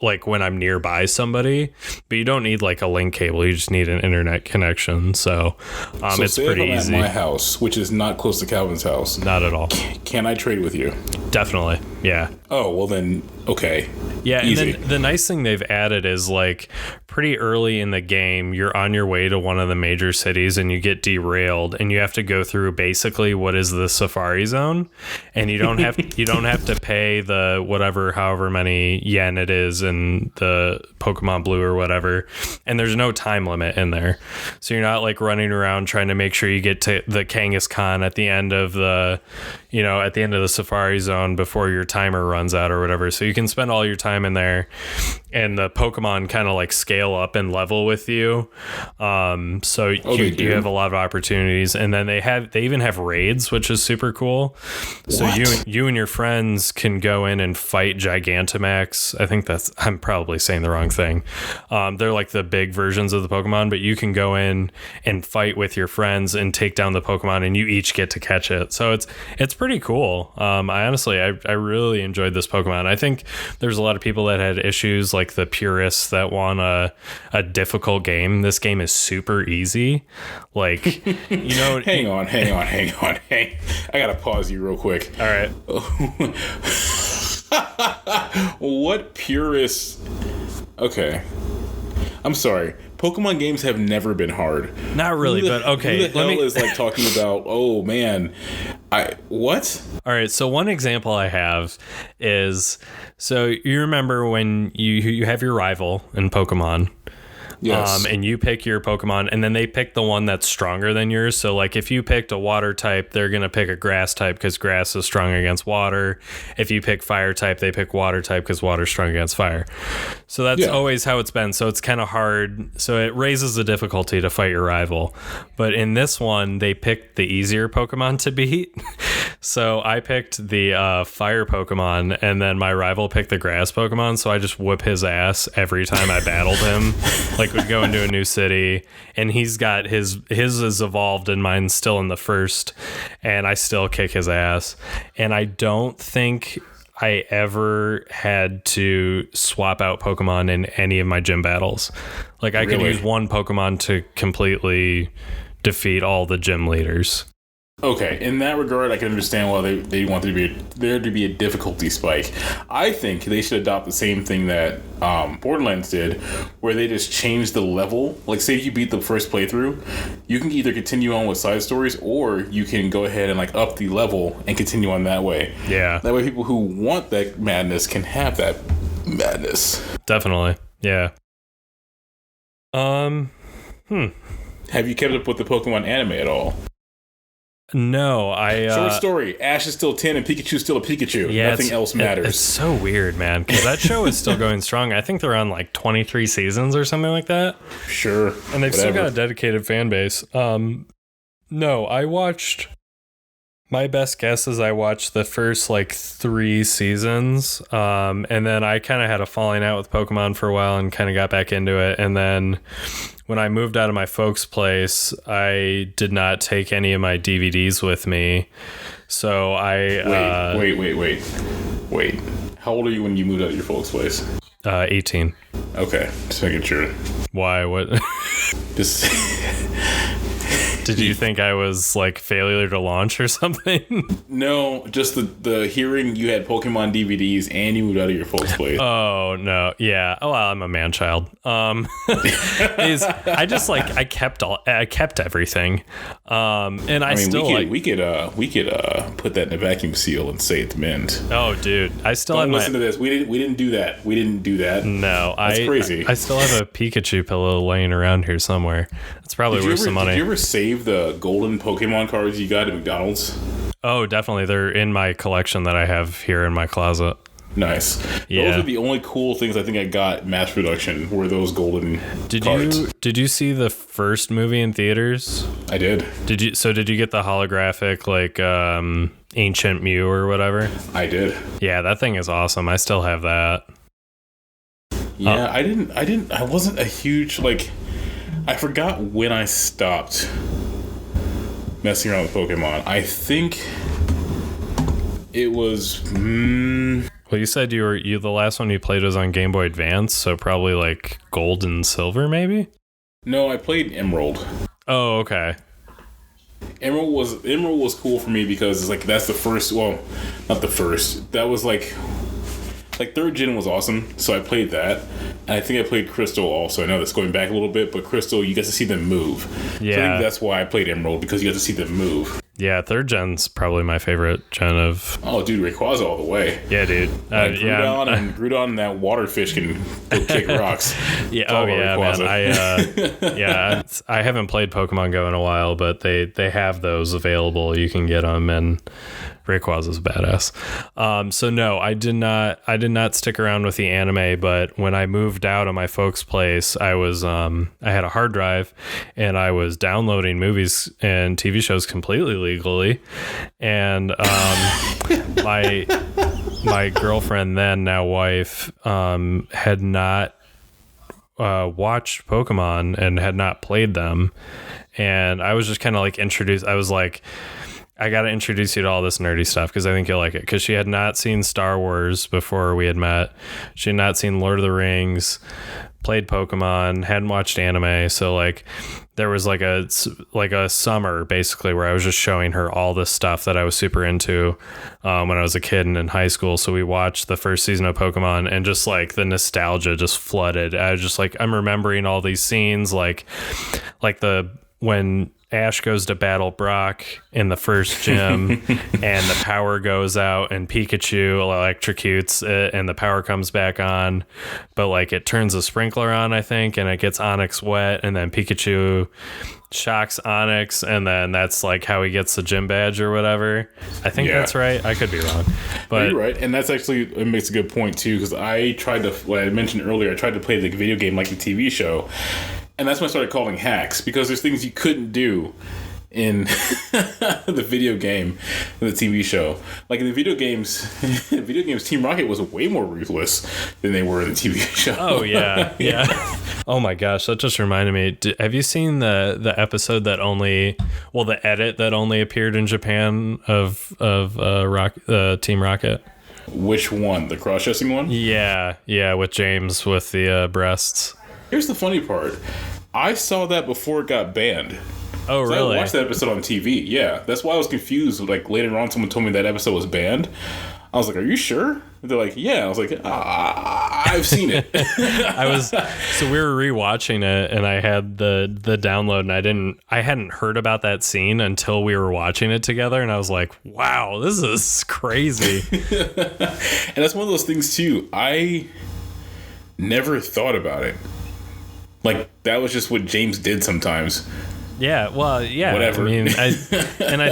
like when I'm nearby somebody, but you don't need like a link cable. You just need an internet connection. So, it's pretty easy. At my house, which is not close to Calvin's house. Not at all. Can I trade with you? Definitely. Yeah. Oh, well then, okay. Yeah, easy. And then the nice thing they've added is like pretty early in the game, you're on your way to one of the major cities and you get derailed and you have to go through basically what is the Safari Zone, and you don't have to pay the however many yen it is in the Pokemon Blue or whatever, and there's no time limit in there, so you're not like running around trying to make sure you get to the Kangaskhan at the end of the Safari Zone before your timer runs out or whatever. So you can spend all your time in there, and the Pokemon kind of like scale up and level with you. So you have a lot of opportunities, and then they even have raids, which is super cool. So you and your friends can go in and fight Gigantamax. I think I'm probably saying the wrong thing. They're like the big versions of the Pokemon, but you can go in and fight with your friends and take down the Pokemon, and you each get to catch it. So it's pretty cool. I really enjoyed this Pokemon. I think there's a lot of people that had issues, like the purists that want a difficult game. This game is super easy. Like, hang on. I gotta pause you real quick. All right. What purists? Okay. I'm sorry. Pokemon games have never been hard. Not really, but okay. Who the hell is like talking about, oh man, what? All right, so one example I have is, so you remember when you have your rival in Pokemon. Yes. And you pick your Pokemon, and then they pick the one that's stronger than yours. So like if you picked a water type, they're going to pick a grass type because grass is strong against water. If you pick fire type, they pick water type because water's strong against fire. So that's always how it's been. So it's kind of hard. So it raises the difficulty to fight your rival. But in this one, they picked the easier Pokemon to beat. So I picked the fire Pokemon, and then my rival picked the grass Pokemon. So I just whoop his ass every time I battled him. Like we go into a new city, and he's got his is evolved and mine's still in the first, and I still kick his ass. And I don't think I ever had to swap out Pokemon in any of my gym battles. Like I could use one Pokemon to completely defeat all the gym leaders. Okay, in that regard, I can understand why they want there to be a difficulty spike. I think they should adopt the same thing that Borderlands did, where they just changed the level. Like, say you beat the first playthrough, you can either continue on with side stories, or you can go ahead and like up the level and continue on that way. Yeah. That way, people who want that madness can have that madness. Definitely. Yeah. Have you kept up with the Pokemon anime at all? No, short story. Ash is still 10 and Pikachu's still a Pikachu. Yeah, nothing else matters. It's so weird, man, because that show is still going strong. I think they're on like 23 seasons or something like that. Sure. And they've still got a dedicated fan base. No, I watched... My best guess is I watched the first like 3 seasons, and then I kind of had a falling out with Pokemon for a while and kind of got back into it. And then when I moved out of my folks' place, I did not take any of my DVDs with me. So I... Wait. How old are you when you moved out of your folks' place? 18. Okay, just making sure. Why? What? Just... Did you think I was like failure to launch or something? No, just the hearing you had Pokemon DVDs and you moved out of your folks' place. Oh no, yeah. Oh, well, I'm a man child. I kept everything. And I mean, still we could put that in a vacuum seal and say it's mint. Oh, dude, I still don't listen to this. We didn't do that. No, that's crazy. I still have a Pikachu pillow laying around here somewhere. It's probably worth some money. Did you ever save the golden Pokemon cards you got at McDonald's? Oh, definitely. They're in my collection that I have here in my closet. Nice. Yeah. Those are the only cool things I think I got mass production were those golden cards. Did you see the first movie in theaters? I did. Did you get the holographic like Ancient Mew or whatever? I did. Yeah, that thing is awesome. I still have that. Yeah, I wasn't a huge like I forgot when I stopped messing around with Pokemon. I think it was... Well, you said the last one you played was on Game Boy Advance, so probably like Gold and Silver, maybe? No, I played Emerald. Oh, okay. Emerald was cool for me because it's like that's the first. Well, not the first. That was like third gen was awesome, so I played that. And I think I played Crystal also. I know that's going back a little bit, but Crystal, you get to see them move. Yeah, so I think that's why I played Emerald, because you get to see them move. Yeah, third gen's probably my favorite gen of. Oh, dude, Rayquaza all the way. Yeah, dude. Groudon and that water fish can go kick rocks. Yeah, oh yeah, man. I haven't played Pokemon Go in a while, but they have those available. You can get them, and Rayquaza's badass. So no, I did not stick around with the anime, but when I moved out of my folks' place, I had a hard drive, and I was downloading movies and TV shows completely legally, and my girlfriend then, now wife, had not watched Pokemon and had not played them, and I was just kind of like introduced. I was like, I got to introduce you to all this nerdy stuff because I think you'll like it. Because she had not seen Star Wars before we had met. She had not seen Lord of the Rings, played Pokemon, hadn't watched anime. So like there was like a summer basically where I was just showing her all this stuff that I was super into when I was a kid and in high school. So we watched the first season of Pokemon, and just like the nostalgia just flooded. I was just like, I'm remembering all these scenes, like when Ash goes to battle Brock in the first gym and the power goes out and Pikachu electrocutes it and the power comes back on, but like it turns a sprinkler on, I think, and it gets Onyx wet, and then Pikachu shocks Onyx, and then that's like how he gets the gym badge or whatever. I think that's right. I could be wrong, but you're right. And that's actually, it makes a good point too, because what I mentioned earlier, I tried to play the video game like the TV show. And that's when I started calling hacks, because there's things you couldn't do in the video game and the TV show. Like in the video games, Team Rocket was way more ruthless than they were in the TV show. Oh, yeah. Yeah. Oh, my gosh. That just reminded me. Have you seen the episode that the edit that only appeared in Japan of Team Rocket? Which one? The cross-dressing one? Yeah. Yeah, with James with the breasts. Here's the funny part. I saw that before it got banned. Oh, really? I watched that episode on TV. Yeah. That's why I was confused. Like, later on, someone told me that episode was banned. I was like, are you sure? They're like, yeah. I was like, I've seen it. So we were rewatching it, and I had the download, and I hadn't heard about that scene until we were watching it together, and I was like, wow, this is crazy. And that's one of those things, too. I never thought about it. Like, that was just what James did sometimes. Yeah, well, yeah. Whatever. I mean, I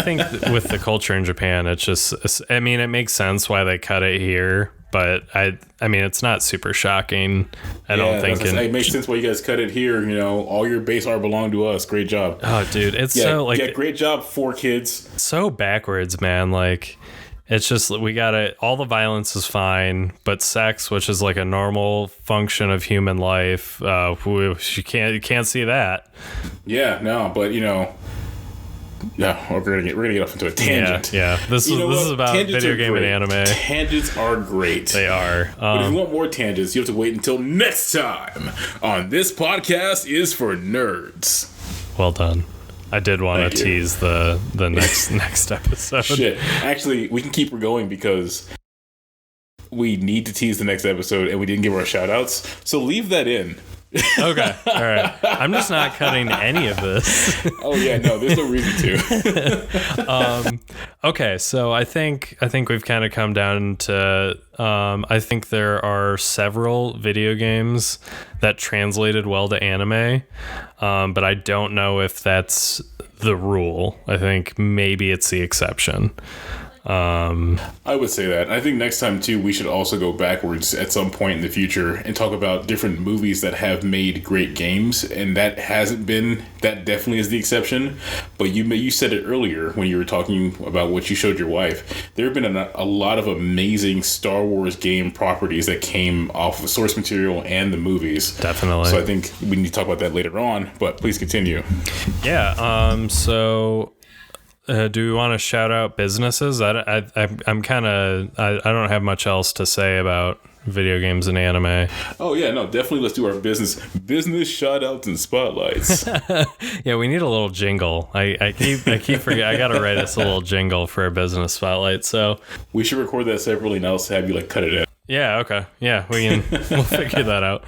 think with the culture in Japan, it's just, I mean, it makes sense why they cut it here, but I mean, it's not super shocking. I don't think it makes sense why you guys cut it here. You know, all your base art belong to us. Great job. Oh, dude, it's so like, yeah, great job, 4 kids. So backwards, man. Like, it's just, we gotta, all the violence is fine, but sex, which is like a normal function of human life, you can't see that. Yeah, no, but you know, yeah, we're gonna get off into a tangent. Yeah. This is about tangents video game great. and anime. Tangents are great. They are. But if you want more tangents, you have to wait until next time on This Podcast Is for Nerds. Well done. I did want to tease the next episode. Shit. Actually, we can keep going because we need to tease the next episode and we didn't give our shout outs. So leave that in. Okay. All right. I'm just not cutting any of this. Oh yeah, no, there's no reason to. Okay, so I think we've kind of come down to I think there are several video games that translated well to anime, but I don't know if that's the rule. I think maybe it's the exception. I would say that. I think next time too, we should also go backwards at some point in the future and talk about different movies that have made great games, and that definitely is the exception. But you said it earlier when you were talking about what you showed your wife. There have been a lot of amazing Star Wars game properties that came off of the source material and the movies. Definitely. So I think we need to talk about that later on, but please continue. Yeah. So do we want to shout out businesses? I'm kind of I don't have much else to say about video games and anime. Oh yeah, no, definitely. Let's do our business shout outs and spotlights. Yeah, we need a little jingle. I keep forgetting. I gotta write us a little jingle for our business spotlight. So we should record that separately and I'll have you like cut it in. Yeah, okay. Yeah, we'll figure that out.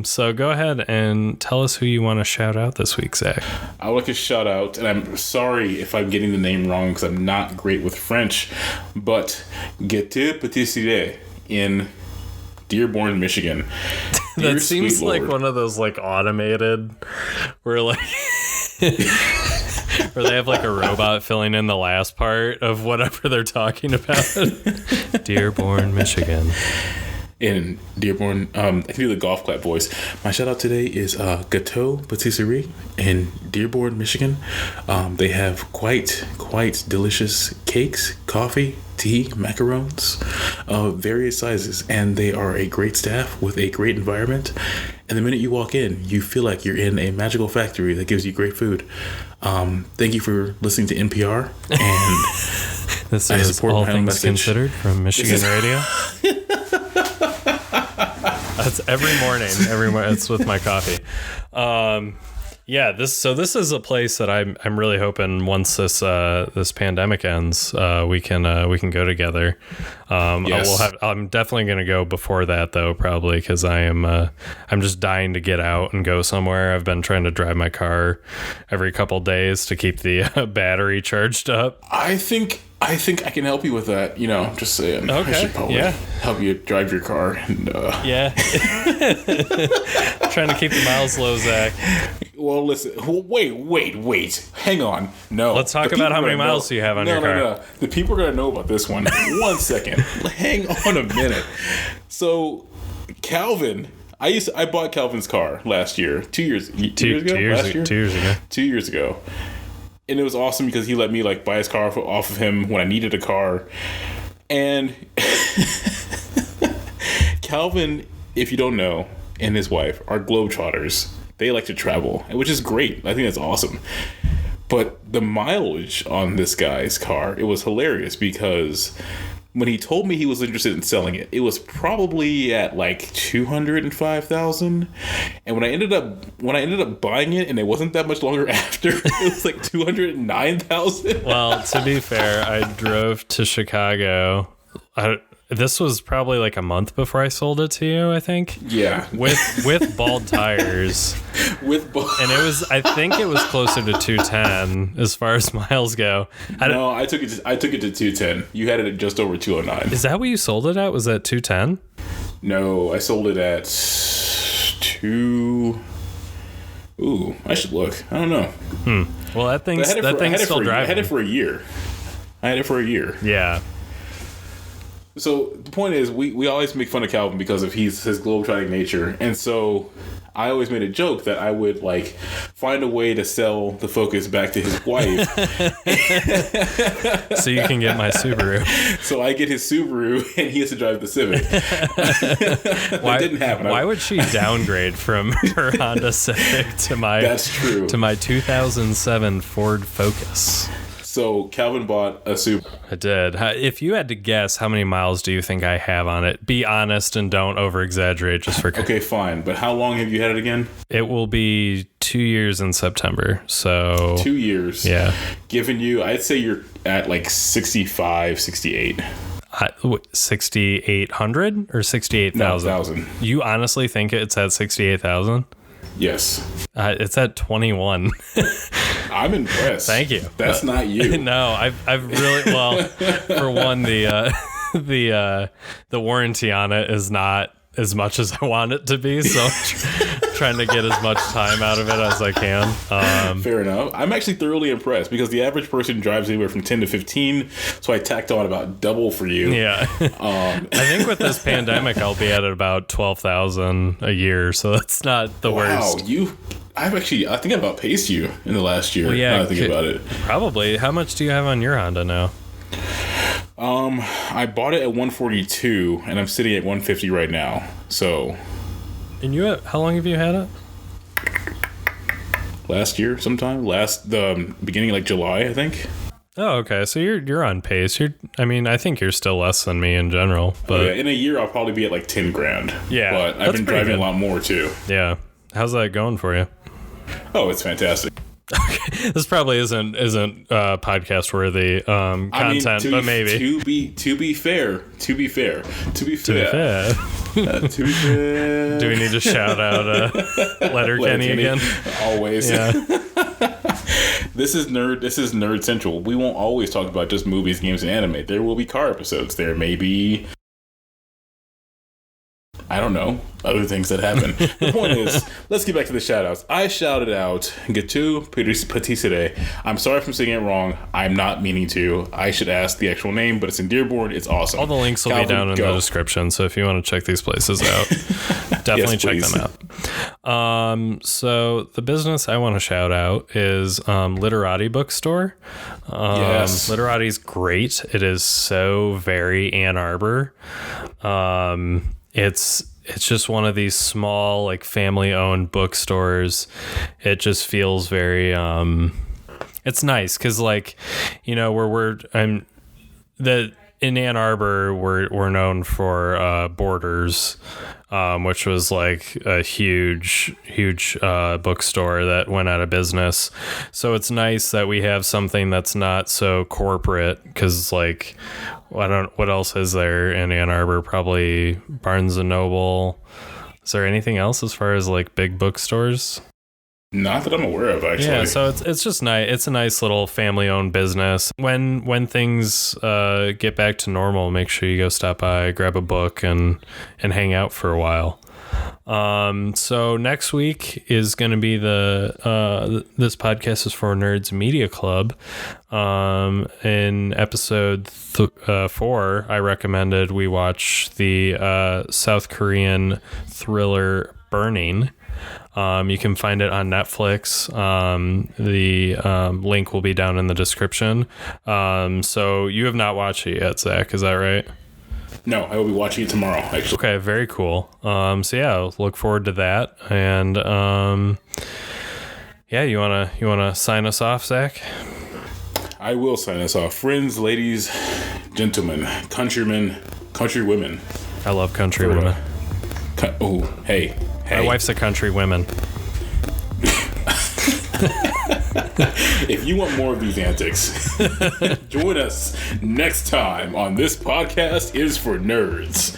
So go ahead and tell us who you want to shout out this week, Zach. I would like to shout out, and I'm sorry if I'm getting the name wrong because I'm not great with French, but Gâteau Pâtisserie in Dearborn, Michigan. That seems like one of those like automated where like where they have like a robot filling in the last part of whatever they're talking about. Dearborn, Michigan. In Dearborn, I can do the golf clap voice. My shout out today is Gâteau Pâtisserie in Dearborn, Michigan. They have quite delicious cakes, coffee, tea, macarons of various sizes, and they are a great staff with a great environment. And the minute you walk in, you feel like you're in a magical factory that gives you great food. Thank you for listening to NPR, and this is All Things Considered from Michigan Radio. That's every morning. It's with my coffee. Yeah, this is a place that I'm really hoping once this pandemic ends, we can go together. Yes. I'm definitely going to go before that though, probably because I'm just dying to get out and go somewhere. I've been trying to drive my car every couple days to keep the battery charged up. I think I can help you with that. Just saying. Okay. I should probably help you drive your car. And, yeah. Trying to keep the miles low, Zach. Well, listen. Wait. Hang on. No. Let's talk about how many miles you have on your car. No. The people are gonna know about this one. 1 second. Hang on a minute. So, Calvin. I bought Calvin's car last year. 2 years ago. 2 years ago. And it was awesome because he let me like buy his car off of him when I needed a car. And Calvin, if you don't know, and his wife are globetrotters. They like to travel, which is great. I think that's awesome. But the mileage on this guy's car, it was hilarious because when he told me he was interested in selling it, it was probably at like 205,000. And when I ended up buying it, and it wasn't that much longer after, it was like 209,000. Well, to be fair, I drove to Chicago. This was probably like a month before I sold it to you, I think. Yeah. With bald tires. And I think it was closer to 210 as far as miles go. I took it to 210. You had it at just over 209. Is that what you sold it at? Was that 210? No, I sold it at 2. Ooh, I should look. I don't know. Well, that thing's still driving. I had it for a year. Yeah. So the point is, we always make fun of Calvin because of his globetrotting nature, and so I always made a joke that I would like find a way to sell the Focus back to his wife, so you can get my Subaru. So I get his Subaru, and he has to drive the Civic. That didn't happen. Why would she downgrade from her Honda Civic to my? That's true. To my 2007 Ford Focus. So Calvin bought a Subaru. I did. If you had to guess, how many miles do you think I have on it? Be honest and don't over-exaggerate just for... Okay, fine. But how long have you had it again? It will be 2 years in September. So 2 years. Yeah. Given you, I'd say you're at like 65, 68. 6,800 or 68,000? 1,000. You honestly think it's at 68,000? Yes. It's at 21. I'm impressed. Thank you. That's not you. No, I've really, well, for one, the warranty on it is not as much as I want it to be, so I'm trying to get as much time out of it as I can. Fair enough. I'm actually thoroughly impressed because the average person drives anywhere from 10 to 15, so I tacked on about double for you. Yeah. I think with this pandemic, I'll be at about 12,000 a year, so that's not the worst. Wow, I think I've outpaced you in the last year. Well, yeah, now that I think about it. Probably. How much do you have on your Honda now? I bought it at 142, and I'm sitting at 150 right now. So, and how long have you had it? last year sometime. The beginning like July, I think. Oh, okay. So you're on pace. I think you're still less than me in general. But in a year, I'll probably be at like 10 grand. Yeah, but I've been driving a lot more too. Yeah. How's that going for you? Oh, it's fantastic. Okay. This probably isn't podcast worthy content, but maybe. To be fair. Do we need to shout out Letterkenny again? Always. Yeah. This is Nerd Central. We won't always talk about just movies, games, and anime. There will be car episodes. There may be, I don't know, other things that happen. The point is, let's get back to the shout-outs. I shouted out Gatu Patisserie. I'm sorry if I'm saying it wrong. I'm not meaning to. I should ask the actual name, but it's in Dearborn. It's awesome. All the links will be down in the description, so if you want to check these places out, definitely check them out. So the business I want to shout out is Literati Bookstore. Yes. Literati's great. It is so very Ann Arbor. It's just one of these small, like, family-owned bookstores. It just feels very it's nice because, like, you know, in Ann Arbor we're known for Borders, which was like a huge bookstore that went out of business. So it's nice that we have something that's not so corporate, because, like, what else is there in Ann Arbor? Probably Barnes and Noble. Is there anything else as far as like big bookstores? Not that I'm aware of, actually. Yeah, so it's just nice. It's a nice little family-owned business. When things get back to normal, make sure you go stop by, grab a book, and hang out for a while. So next week is going to be this podcast is for Nerds Media Club. In episode 4, I recommended we watch the South Korean thriller Burning. You can find it on Netflix. The link will be down in the description. So you have not watched it yet, Zach, is that right? No, I will be watching it tomorrow, actually. Okay, very cool. So yeah, look forward to that. And yeah, you wanna sign us off, Zach? I will sign us off. Friends, ladies, gentlemen, countrymen, countrywomen. I love country women. Hey. My wife's a country woman. If you want more of these antics, join us next time on This Podcast is for Nerds.